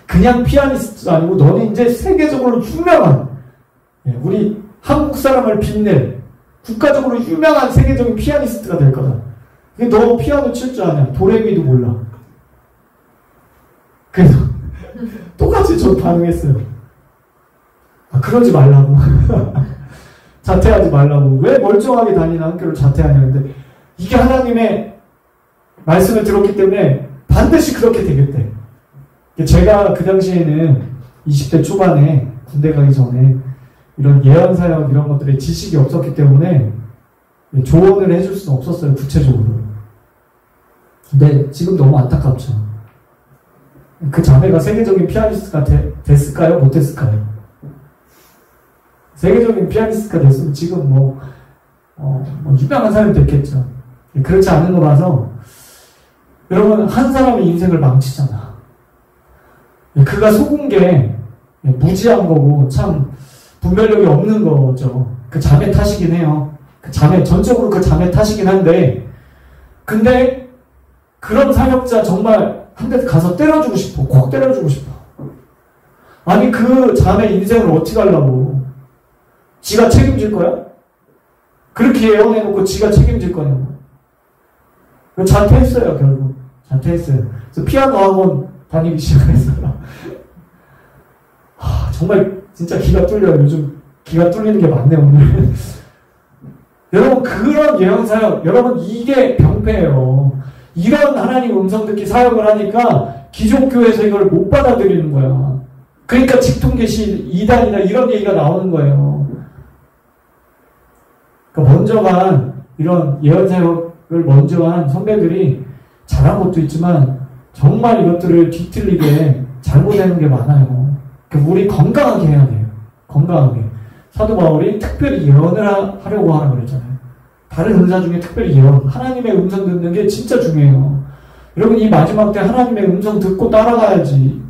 그냥 피아니스트도 아니고 너는 이제 세계적으로 유명한, 우리 한국 사람을 빛낼 국가적으로 유명한 세계적인 피아니스트가 될 거다. 근데 너 피아노 칠 줄 아냐? 도레미도 몰라. 그래서 똑같이 저 반응했어요. 그러지 말라고. 자퇴하지 말라고. 왜 멀쩡하게 다니는 학교를 자퇴하냐는데 이게 하나님의 말씀을 들었기 때문에 반드시 그렇게 되겠대. 제가 그 당시에는 20대 초반에 군대 가기 전에 이런 예언사역 이런 것들의 지식이 없었기 때문에 조언을 해줄 수는 없었어요, 구체적으로. 근데 지금 너무 안타깝죠. 그 자매가 세계적인 피아니스트가 됐을까요? 못됐을까요? 세계적인 피아니스트가 됐으면 지금 뭐 유명한 사람이 됐겠죠. 그렇지 않은 거 봐서 여러분, 한 사람의 인생을 망치잖아. 그가 속은 게 무지한 거고 참 분별력이 없는 거죠. 그 자매 탓이긴 해요. 전적으로 그 자매 탓이긴 한데, 근데 그런 사역자 정말 한 대 가서 때려주고 싶어. 꼭 때려주고 싶어. 아니, 그 자매 인생을 어떻게 하려고? 지가 책임질 거야? 그렇게 예언해놓고 지가 책임질 거냐고. 자퇴했어요, 결국. 자퇴했어요. 그래서 피아노 학원 다니기 시작했어요. 정말 진짜 기가 뚫려요. 요즘 기가 뚫리는 게 많네, 오늘. 여러분, 그런 예언사역, 여러분, 이게 병폐예요. 이런 하나님 음성 듣기 사역을 하니까 기존교회에서 이걸 못 받아들이는 거야. 그러니까 직통계시 2단이나 이런 얘기가 나오는 거예요. 그러니까 먼저 간 이런 예언사역을 먼저 한 선배들이 잘한 것도 있지만 정말 이것들을 뒤틀리게 잘못하는 게 많아요. 그러니까 우리 건강하게 해야 돼요. 건강하게. 사도 바울이 특별히 예언을 하려고 하라고 그랬잖아요. 다른 은사 중에 특별히 예언, 하나님의 음성 듣는 게 진짜 중요해요. 여러분, 이 마지막 때 하나님의 음성 듣고 따라가야지.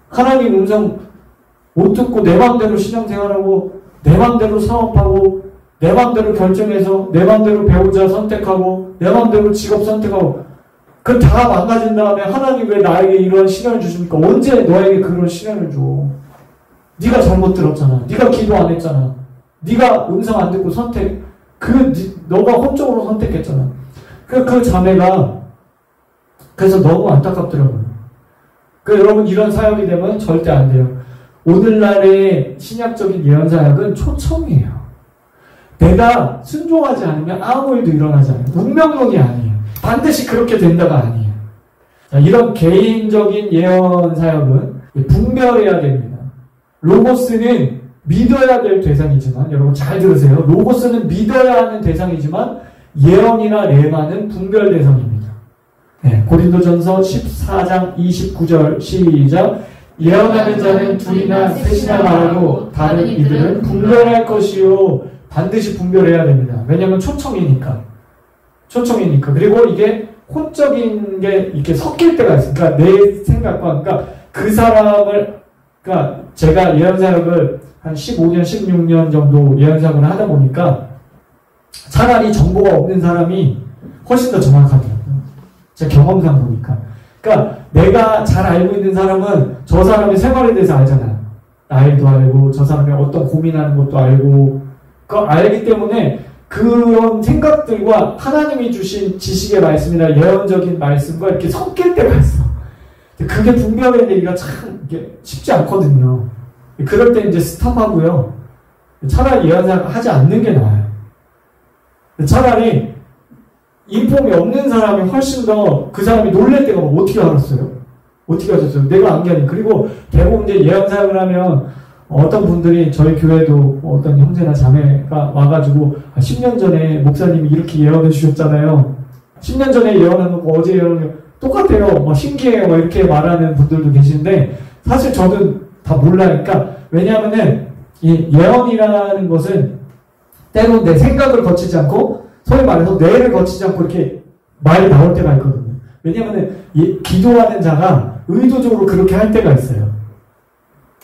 하나님 음성 못 듣고 내 맘대로 신앙생활하고 내 맘대로 사업하고 내 맘대로 결정해서 내 맘대로 배우자 선택하고 내 맘대로 직업 선택하고 그 다 망가진 다음에 하나님 왜 나에게 이런 시련을 주십니까? 언제 너에게 그런 시련을 줘? 네가 잘못 들었잖아. 네가 기도 안 했잖아. 네가 음성 안 듣고 너가 혼적으로 선택했잖아. 그 자매가 그래서 너무 안타깝더라고요. 여러분, 이런 사역이 되면 절대 안 돼요. 오늘날의 신약적인 예언 사역은 초청이에요. 내가 순종하지 않으면 아무 일도 일어나지 않아요. 운명론이 아니에요. 반드시 그렇게 된다가 아니에요. 자, 이런 개인적인 예언 사역은 분별해야 됩니다. 로고스는 믿어야 될 대상이지만, 여러분 잘 들으세요. 로고스는 믿어야 하는 대상이지만 예언이나 레마는 분별 대상입니다. 네, 고린도전서 14장 29절 시작. 예언하는 자는 둘이나 셋이나 말하고 다른 이들은 분별할 것이요. 반드시 분별해야 됩니다. 왜냐하면 초청이니까. 그리고 이게 혼적인 게 이렇게 섞일 때가 있어요. 그러니까 내 생각과, 그러니까 그 사람을, 그러니까 제가 예언사역을 한 15년, 16년 정도 예언사역을 하다 보니까 차라리 정보가 없는 사람이 훨씬 더 정확하더라고요. 제 경험상 보니까. 그러니까 내가 잘 알고 있는 사람은 저 사람의 생활에 대해서 알잖아요. 나이도 알고 저 사람이 어떤 고민하는 것도 알고 그걸 알기 때문에 그런 생각들과 하나님이 주신 지식의 말씀이나 예언적인 말씀과 이렇게 섞일 때가 있어. 그게 분별해내기가 참 이게 쉽지 않거든요. 그럴 때 이제 스탑하고요. 차라리 예언사역 하지 않는 게 나아요. 차라리 인폼이 없는 사람이 훨씬 더 그 사람이 놀랄 때가 어떻게 알았어요? 어떻게 하셨어요? 내가 안 게 아니고. 그리고 대부분 이제 예언사역을 하면 어떤 분들이 저희 교회도 어떤 형제나 자매가 와가지고 10년 전에 목사님이 이렇게 예언해 주셨잖아요. 10년 전에 예언한 거 어제 예언한 거 똑같아요. 신기해요. 이렇게 말하는 분들도 계시는데 사실 저는 다 몰라요. 그러니까 왜냐하면은 이 예언이라는 것은 때로 내 생각을 거치지 않고 소위 말해서 뇌를 거치지 않고 이렇게 말이 나올 때가 있거든요. 왜냐하면은 기도하는 자가 의도적으로 그렇게 할 때가 있어요.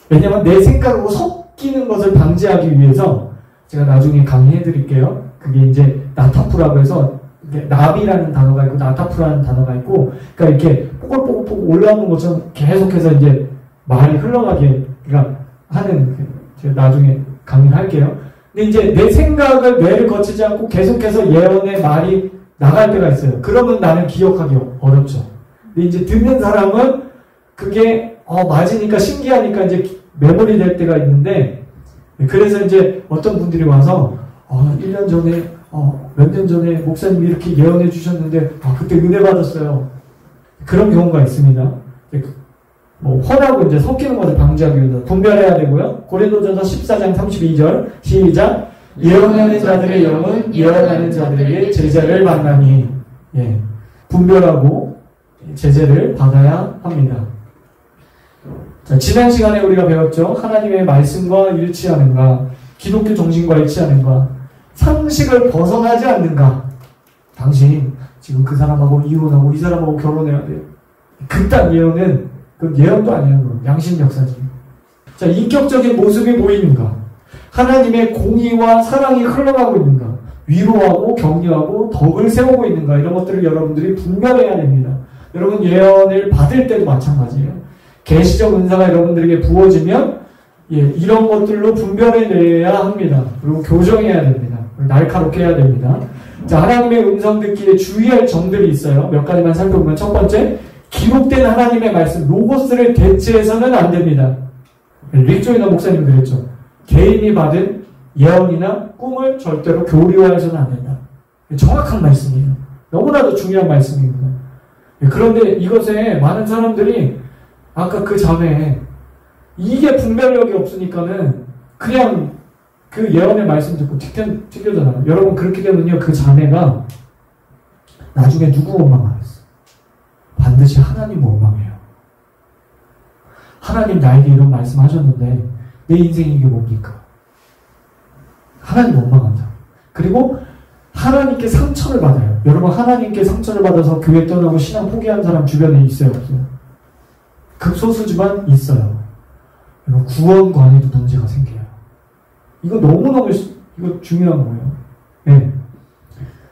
왜냐면 내 생각으로 섞이는 것을 방지하기 위해서 제가 나중에 강의해 드릴게요. 그게 이제 나타프라고 해서 나비라는 단어가 있고 나타프라는 단어가 있고 그러니까 이렇게 뽀글뽀글 올라오는 것처럼 계속해서 이제 말이 흘러가게 그러니까 하는 제가 나중에 강의를 할게요. 근데 이제 내 생각을 뇌를 거치지 않고 계속해서 예언의 말이 나갈 때가 있어요. 그러면 나는 기억하기 어렵죠. 근데 이제 듣는 사람은 그게 맞으니까 신기하니까 이제 메모리 될 때가 있는데 그래서 이제 어떤 분들이 와서 1년 전에 몇 년 전에 목사님이 이렇게 예언해 주셨는데 그때 은혜 받았어요. 그런 경우가 있습니다. 뭐 혼하고 이제 섞이는 것을 방지하기 위해서 분별해야 되고요. 고린도전서 14장 32절 시작. 예언하는 자들의 영은 예언하는 자들에게 제재를 받나니. 예, 분별하고 제재를 받아야 합니다. 자, 지난 시간에 우리가 배웠죠. 하나님의 말씀과 일치하는가, 기독교 정신과 일치하는가, 상식을 벗어나지 않는가. 당신 지금 그 사람하고 이혼하고 이 사람하고 결혼해야 돼요. 그딴 예언은 그 예언도 아니에요. 양심 역사지. 자, 인격적인 모습이 보이는가? 하나님의 공의와 사랑이 흘러가고 있는가? 위로하고 격려하고 덕을 세우고 있는가? 이런 것들을 여러분들이 분별해야 됩니다. 여러분 예언을 받을 때도 마찬가지예요. 계시적 은사가 여러분들에게 부어지면 이런 것들로 분별해내야 합니다. 그리고 교정해야 됩니다. 날카롭게 해야 됩니다. 자, 하나님의 음성 듣기에 주의할 점들이 있어요. 몇 가지만 살펴보면 첫 번째, 기록된 하나님의 말씀, 로고스를 대체해서는 안 됩니다. 릭 조이너 목사님 그랬죠. 개인이 받은 예언이나 꿈을 절대로 교리화해서는 안 된다. 정확한 말씀이에요. 너무나도 중요한 말씀입니다. 그런데 이것에 많은 사람들이 아까 그 자매에 이게 분별력이 없으니까는 그냥 그 예언의 말씀 듣고 튀겨잖아요. 여러분 그렇게 되면요, 그 자매가 나중에 누구 원망하겠어? 반드시 하나님 원망해요. 하나님 나에게 이런 말씀 하셨는데 내 인생이 이게 뭡니까? 하나님 원망한다. 그리고 하나님께 상처를 받아요. 여러분 하나님께 상처를 받아서 교회 떠나고 신앙 포기한 사람 주변에 있어요, 없어요? 극소수지만 있어요. 여러분 구원관에도 문제가 생겨요. 이거 너무너무 이거 중요한 거예요. 네.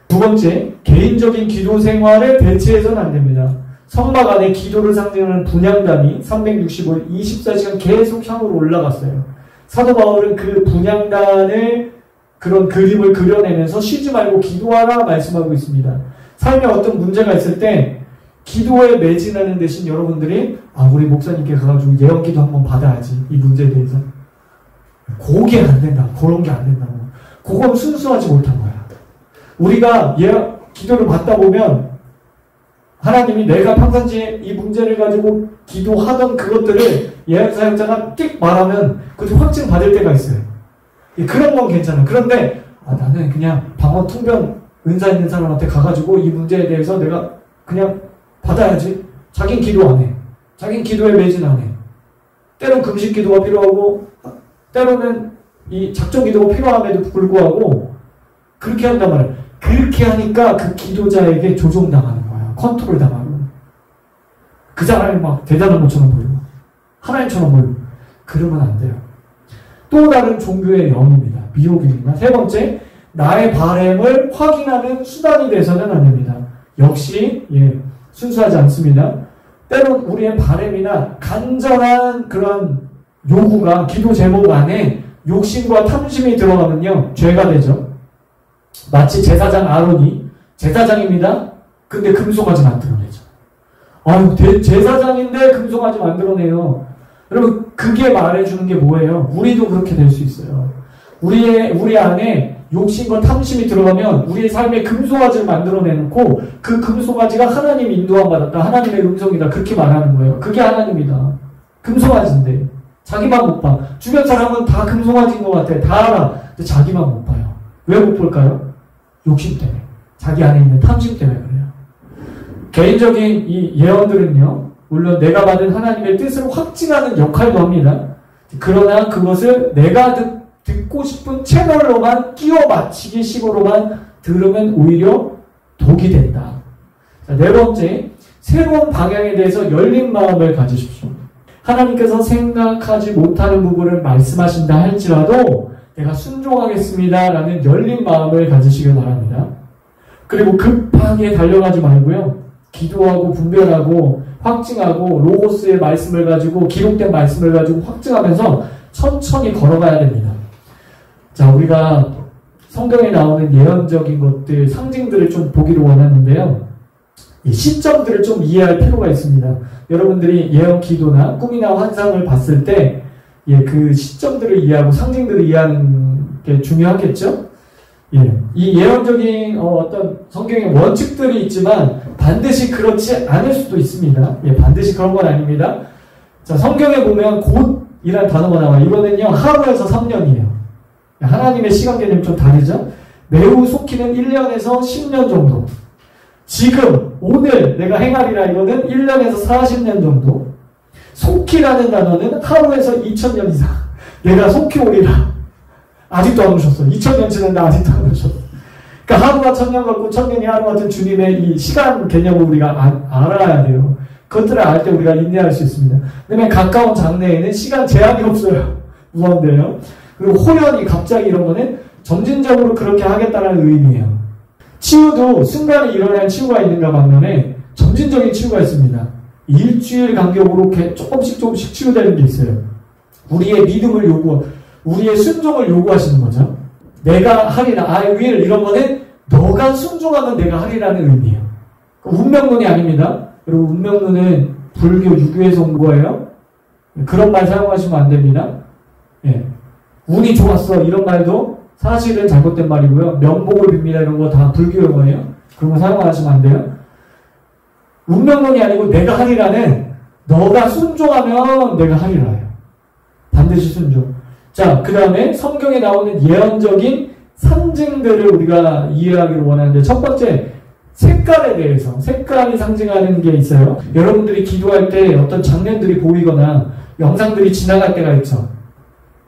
두 번째, 개인적인 기도 생활을 대체해서는 안 됩니다. 성막 안에 기도를 상징하는 분향단이 365일 24시간 계속 향으로 올라갔어요. 사도 바울은 그 분향단을 그런 그림을 그려내면서 쉬지 말고 기도하라 말씀하고 있습니다. 삶에 어떤 문제가 있을 때 기도에 매진하는 대신 여러분들이 우리 목사님께 가가지고 예언기도 한번 받아야지, 이 문제에 대해서. 그게 안 된다. 그런 게 안 된다고. 그건 순수하지 못한 거야. 우리가 기도를 받다 보면 하나님이 내가 평상시에 이 문제를 가지고 기도하던 그것들을 예언사역자가 띡 말하면 그것이 확증 받을 때가 있어요. 그런 건 괜찮아. 그런데 나는 그냥 방언 통변 은사 있는 사람한테 가가지고 이 문제에 대해서 내가 그냥 받아야지. 자긴 기도 안 해. 자긴 기도에 매진 안 해. 때론 금식 기도가 필요하고 때로는 이 작정 기도가 필요함에도 불구하고 그렇게 한단 말이에요. 그렇게 하니까 그 기도자에게 조종당하는 거야. 컨트롤 당하고. 그 사람이 막 대단한 것처럼 보이고 하나님처럼 보이고. 그러면 안 돼요. 또 다른 종교의 영입니다. 미혹입니다. 세 번째, 나의 바램을 확인하는 수단이 돼서는 안 됩니다. 역시 순수하지 않습니다. 때론 우리의 바램이나 간절한 그런 요구가 기도 제목 안에 욕심과 탐심이 들어가면요, 죄가 되죠. 마치 제사장 아론이 제사장입니다. 근데 금송아지 만들어내죠. 제사장인데 금송아지 만들어내요. 여러분 그게 말해주는 게 뭐예요? 우리도 그렇게 될 수 있어요. 우리 안에 욕심과 탐심이 들어가면 우리의 삶에 금송아지를 만들어내놓고 그 금송아지가 하나님 인도함 받았다, 하나님의 음성이다, 그렇게 말하는 거예요. 그게 하나님이다. 금송아지인데 자기만 못 봐. 주변 사람은 다 금송아지인 것 같아. 다 알아. 근데 자기만 못 봐요. 왜 못 볼까요? 욕심 때문에. 자기 안에 있는 탐심 때문에 그래요. 개인적인 이 예언들은요, 물론 내가 받은 하나님의 뜻을 확증하는 역할도 합니다. 그러나 그것을 내가 듣고 싶은 채널로만 끼워 맞추기 식으로만 들으면 오히려 독이 된다. 자, 네 번째, 새로운 방향에 대해서 열린 마음을 가지십시오. 하나님께서 생각하지 못하는 부분을 말씀하신다 할지라도 내가 순종하겠습니다 라는 열린 마음을 가지시길 바랍니다. 그리고 급하게 달려가지 말고요, 기도하고 분별하고 확증하고 로고스의 말씀을 가지고 기록된 말씀을 가지고 확증하면서 천천히 걸어가야 됩니다. 자, 우리가 성경에 나오는 예언적인 것들, 상징들을 좀 보기를 원하는데요, 이 시점들을 좀 이해할 필요가 있습니다. 여러분들이 예언 기도나 꿈이나 환상을 봤을 때 그 시점들을 이해하고 상징들을 이해하는 게 중요하겠죠? 이 예언적인 어떤 성경의 원칙들이 있지만 반드시 그렇지 않을 수도 있습니다. 반드시 그런 건 아닙니다. 자, 성경에 보면 곧이라는 단어가 나와요. 이거는요, 하루에서 3년이에요. 하나님의 시간 개념이 좀 다르죠? 매우 속히는 1년에서 10년 정도. 지금, 오늘 내가 행하리라 이거는 1년에서 40년 정도. 속히라는 단어는 하루에서 2000년 이상. 내가 속히 오리라. 아직도 안 오셨어. 2000년 지났는데 아직도 안 오셨어. 그러니까 하루가 1000년 같고 1000년이 하루 같은 주님의 이 시간 개념을 우리가 알아야 돼요. 그것들을 알 때 우리가 인내할 수 있습니다. 왜냐면 가까운 장래에는 시간 제한이 없어요. 무한대요. 그리고 호연이 갑자기 이런 거는 점진적으로 그렇게 하겠다는 의미예요. 치유도 순간에 일어나는 치유가 있는가 반면에 점진적인 치유가 있습니다. 일주일 간격으로 조금씩 치유되는 게 있어요. 우리의 믿음을 우리의 순종을 요구하시는 거죠. 내가 하리라, I will 이런 거는 너가 순종하면 내가 하리라는 의미예요. 운명론이 아닙니다. 여러분 운명론은 불교, 유교에서 온 거예요. 그런 말 사용하시면 안 됩니다. 예. 운이 좋았어 이런 말도 사실은 잘못된 말이고요. 명복을 빕니다 이런 거 다 불교 용어예요. 그런 거 사용하시면 안 돼요. 운명론이 아니고 내가 하리라는 너가 순종하면 내가 하리라예요. 반드시 순종. 자, 그 다음에 성경에 나오는 예언적인 상징들을 우리가 이해하기를 원하는데 첫 번째 색깔에 대해서 색깔이 상징하는 게 있어요. 여러분들이 기도할 때 어떤 장면들이 보이거나 영상들이 지나갈 때가 있죠.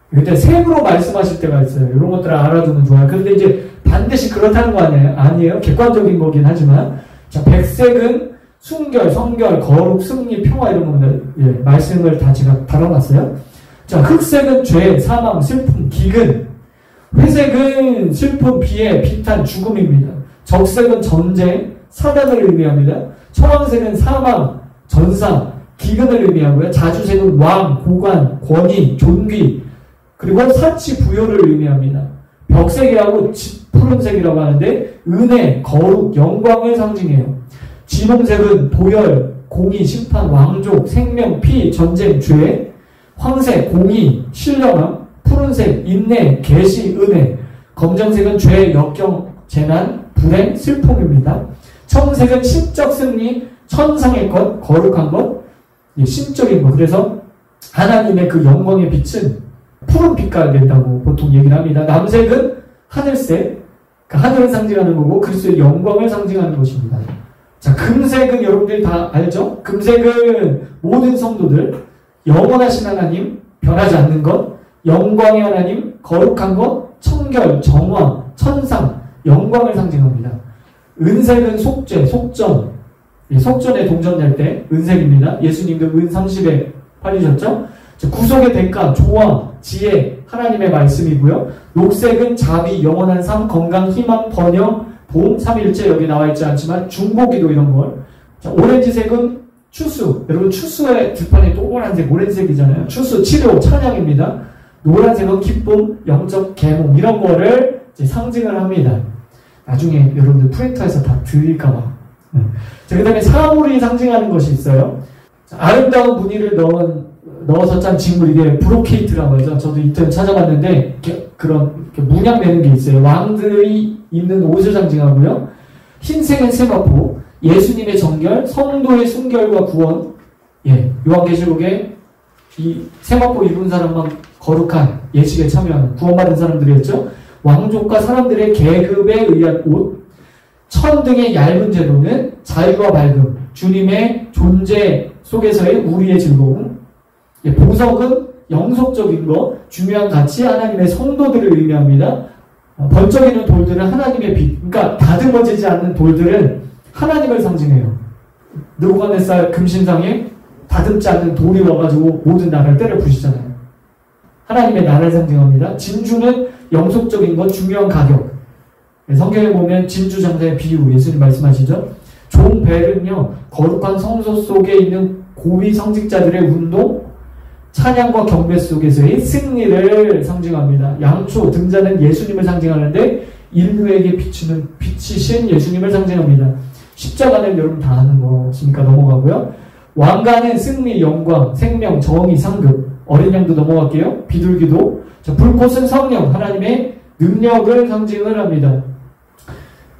그때 색으로 말씀하실 때가 있어요. 이런 것들을 알아두면 좋아요. 그런데 이제 반드시 그렇다는 거 아니에요. 객관적인 거긴 하지만 자, 백색은 순결, 성결, 거룩, 승리, 평화 이런 겁니다. 예, 말씀을 다 제가 다뤄놨어요. 자, 흑색은 죄, 사망, 슬픔, 기근. 회색은 슬픔, 비애, 비탄, 죽음입니다. 적색은 전쟁, 사단을 의미합니다. 청황색은 사망, 전사, 기근을 의미하고요. 자주색은 왕, 고관, 권위, 존귀, 그리고 사치, 부여를 의미합니다. 벽색이라고 푸른색이라고 하는데 은혜, 거룩, 영광을 상징해요. 진홍색은 도열, 공의, 심판, 왕족, 생명, 피, 전쟁, 죄. 황색, 공의, 신령함. 푸른색, 인내, 계시, 은혜. 검정색은 죄, 역경, 재난, 불행, 슬픔입니다. 청색은 신적 승리, 천상의 것, 거룩한 것, 신적인 것. 그래서 하나님의 그 영광의 빛은 푸른 빛깔 된다고 보통 얘기를 합니다. 남색은 하늘색, 그 하늘을 상징하는 거고 그리스도의 영광을 상징하는 것입니다. 자, 금색은 여러분들이 다 알죠? 금색은 모든 성도들, 영원하신 하나님, 변하지 않는 것, 영광의 하나님, 거룩한 것, 청결, 정화, 천상, 영광을 상징합니다. 은색은 속죄, 속전, 속전에 동전낼 때 은색입니다. 예수님도 은 30에 팔리셨죠? 구속의 대가, 조화, 지혜, 하나님의 말씀이고요. 녹색은 자비, 영원한 삶, 건강, 희망, 번영, 보험, 삼일째 여기 나와있지 않지만 중보기도 이런 걸. 자, 오렌지색은 추수. 여러분 추수의 들판이 동그란색 오렌지색이잖아요. 추수, 치료, 찬양입니다. 노란색은 기쁨, 영적 계몽 이런 거를 이제 상징을 합니다. 나중에 여러분들 프레터에서 다 드릴까봐. 자, 그 다음에 사물이 상징하는 것이 있어요. 자, 아름다운 무늬를 넣어서 짠 직물, 이게 브로케이트라고 하죠. 저도 이때 찾아봤는데 이렇게 문양 내는 게 있어요. 왕들이 입는 옷을 상징하고요. 흰색은 세마포, 예수님의 정결, 성도의 순결과 구원. 예, 요한계시록에 이 세마포 입은 사람만 거룩한 예식에 참여하는 구원받은 사람들이었죠. 왕족과 사람들의 계급에 의한 옷. 천 등의 얇은 제도는 자유와 밝음, 주님의 존재 속에서의 우리의 즐거움. 예, 보석은 영속적인 것, 중요한 가치, 하나님의 성도들을 의미합니다. 번쩍이는 돌들은 하나님의 빛. 그러니까 다듬어지지 않는 돌들은 하나님을 상징해요. 느부갓네살 금신상에 다듬지 않는 돌이 와가지고 모든 나라를 때려 부시잖아요. 하나님의 나라를 상징합니다. 진주는 영속적인 것, 중요한 가격. 성경에 보면 진주 장사의 비유, 예수님 말씀하시죠. 종벨은요, 거룩한 성소 속에 있는 고위 성직자들의 운동, 찬양과 경배 속에서의 승리를 상징합니다. 양초, 등잔은 예수님을 상징하는데 인류에게 비추는 빛이신 예수님을 상징합니다. 십자가는 여러분 다 아는 것이니까 넘어가고요. 왕관은 승리, 영광, 생명, 정의, 상급. 어린 양도 넘어갈게요. 비둘기도. 자, 불꽃은 성령, 하나님의 능력을 상징을 합니다.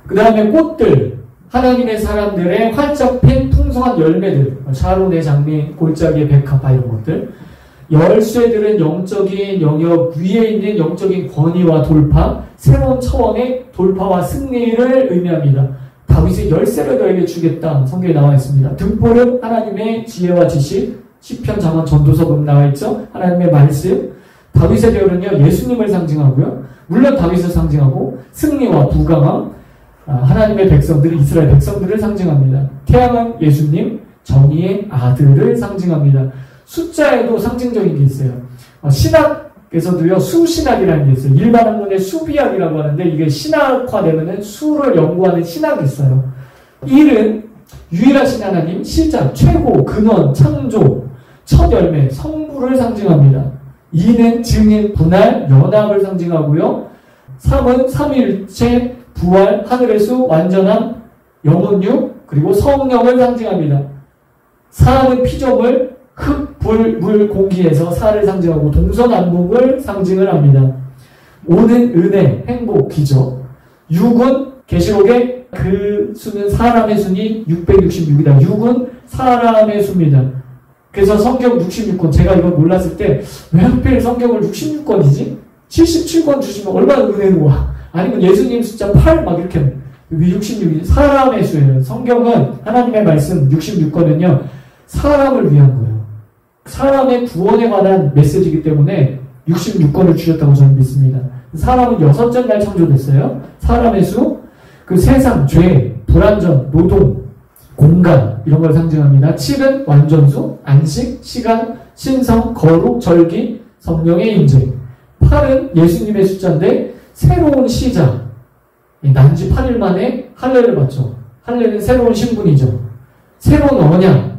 그 다음에 꽃들. 하나님의 사람들의 활짝 핀 풍성한 열매들, 샤론의 장미, 골짜기의 백합화 이런 것들, 열쇠들은 영적인 영역 위에 있는 영적인 권위와 돌파, 새로운 차원의 돌파와 승리를 의미합니다. 다윗의 열쇠를 너에게 주겠다. 성경에 나와 있습니다. 등불은 하나님의 지혜와 지식, 시편, 잠언, 전도서 나와 있죠. 하나님의 말씀. 다윗의 별은요 예수님을 상징하고요. 물론 다윗을 상징하고 승리와 부강함, 하나님의 백성들, 이스라엘 백성들을 상징합니다. 태양은 예수님, 정의의 아들을 상징합니다. 숫자에도 상징적인 게 있어요. 신학에서도요 수신학이라는 게 있어요. 일반 학문의 수비학이라고 하는데 이게 신학화되면은 수를 연구하는 신학이 있어요. 1은 유일하신 하나님, 시작, 최고, 근원, 창조, 첫 열매, 성부를 상징합니다. 2는 증인, 분할, 연합을 상징하고요. 3은 삼위일체, 부활, 하늘의 수, 완전함, 영혼육, 그리고 성령을 상징합니다. 4는 피조물, 흙, 불, 물, 공기에서 사를 상징하고 동서남북을 상징을 합니다. 5는 은혜, 행복, 기적. 6은 계시록에 그 수는 사람의 수니 666이다. 6은 사람의 수입니다. 그래서 성경 66권, 제가 이걸 몰랐을 때 왜 하필 성경을 66권이지? 77권 주시면 얼마나 은혜로워. 아니면 예수님 숫자 8 막 이렇게 왜 66이 사람의 수예요. 성경은 하나님의 말씀 66권은요 사람을 위한 거예요. 사람의 구원에 관한 메시지이기 때문에 66권을 주셨다고 저는 믿습니다. 사람은 6째 날 창조됐어요. 사람의 수, 그 세상, 죄, 불완전, 노동, 공간 이런 걸 상징합니다. 7은 완전수, 안식, 시간, 신성, 거룩, 절기, 성령의 임재. 8은 예수님의 숫자인데 새로운 시작. 난지 8일 만에 할례를 받죠. 할례는 새로운 신분이죠. 새로운 언약.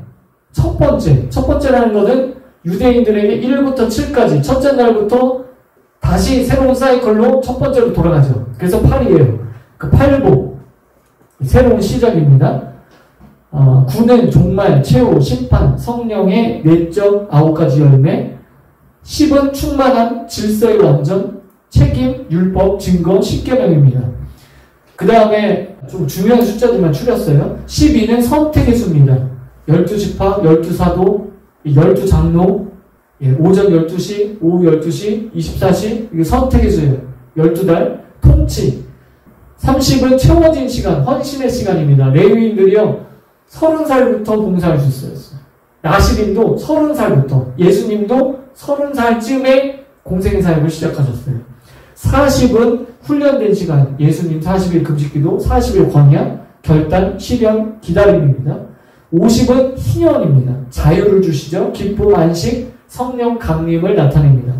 첫 번째라는 것은 유대인들에게 1부터 7까지 첫째 날부터 다시 새로운 사이클로 첫 번째로 돌아가죠. 그래서 8이에요. 그 8복 새로운 시작입니다. 9는 종말, 최후, 심판, 성령의 내적 9가지 열매. 10은 충만한 질서의 완전, 책임, 율법, 증거, 십계명입니다. 그 다음에 좀 중요한 숫자들만 추렸어요. 12는 선택의 수입니다. 12지파, 12사도, 12장로, 오전 12시, 오후 12시, 24시, 이게 선택의 수예요. 12달, 통치. 30은 채워진 시간, 헌신의 시간입니다. 레위인들이요, 30살부터 봉사할 수 있었어요. 나시린도 30살부터, 예수님도 30살쯤에 공생의 사역을 시작하셨어요. 40은 훈련된 시간, 예수님 40일 금식기도, 40일 광야, 결단, 시련, 기다림입니다. 50은 희년입니다. 자유를 주시죠. 기쁨, 안식, 성령 강림을 나타냅니다.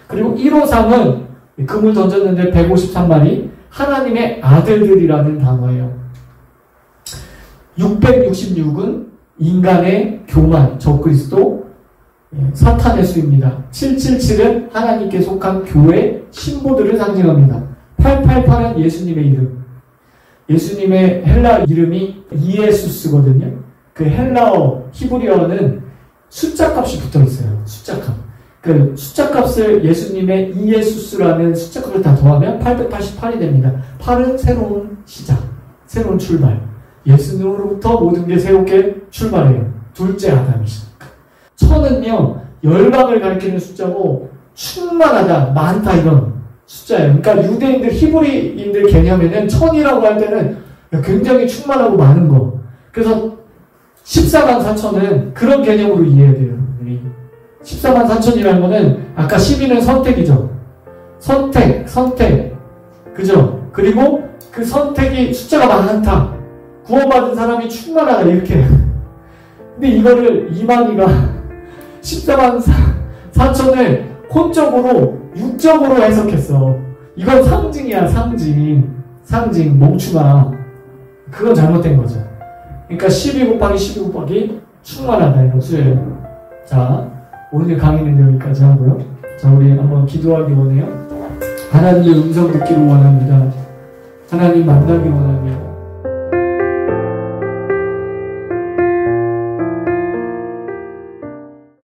그리고 153은 금을 던졌는데 153마리 하나님의 아들들이라는 단어예요. 666은 인간의 교만, 적그리스도, 사탄의 수입니다. 777은 하나님께 속한 교회 신부들을 상징합니다. 888은 예수님의 이름. 예수님의 헬라 이름이 이에수스거든요. 그 헬라어, 히브리어는 숫자값이 붙어있어요. 숫자값. 그 숫자값을 예수님의 이에수스라는 숫자값을 다 더하면 888이 됩니다. 8은 새로운 시작, 새로운 출발. 예수님으로부터 모든 게 새롭게 출발해요. 둘째 아담이시니까. 1000은요, 열방을 가리키는 숫자고, 충만하다, 많다, 이런 숫자예요. 그러니까 유대인들, 히브리인들 개념에는 1000이라고 할 때는 굉장히 충만하고 많은 거. 그래서 14만 4천은 그런 개념으로 이해해야 돼요. 14만 4천이라는 거는 아까 12는 선택이죠. 선택. 그죠? 그리고 그 선택이 숫자가 많다. 구원받은 사람이 충만하다. 이렇게. 근데 이거를 이만희가 14만 4천을 혼적으로, 육적으로 해석했어. 이건 상징이야, 상징, 멈추마. 그건 잘못된 거죠. 그러니까 12 곱하기 12 곱하기 충만하다 이런 수예요. 자, 오늘 강의는 여기까지 하고요. 자, 우리 한번 기도하기 원해요. 하나님의 음성 듣기를 원합니다. 하나님 만나기 원합니다.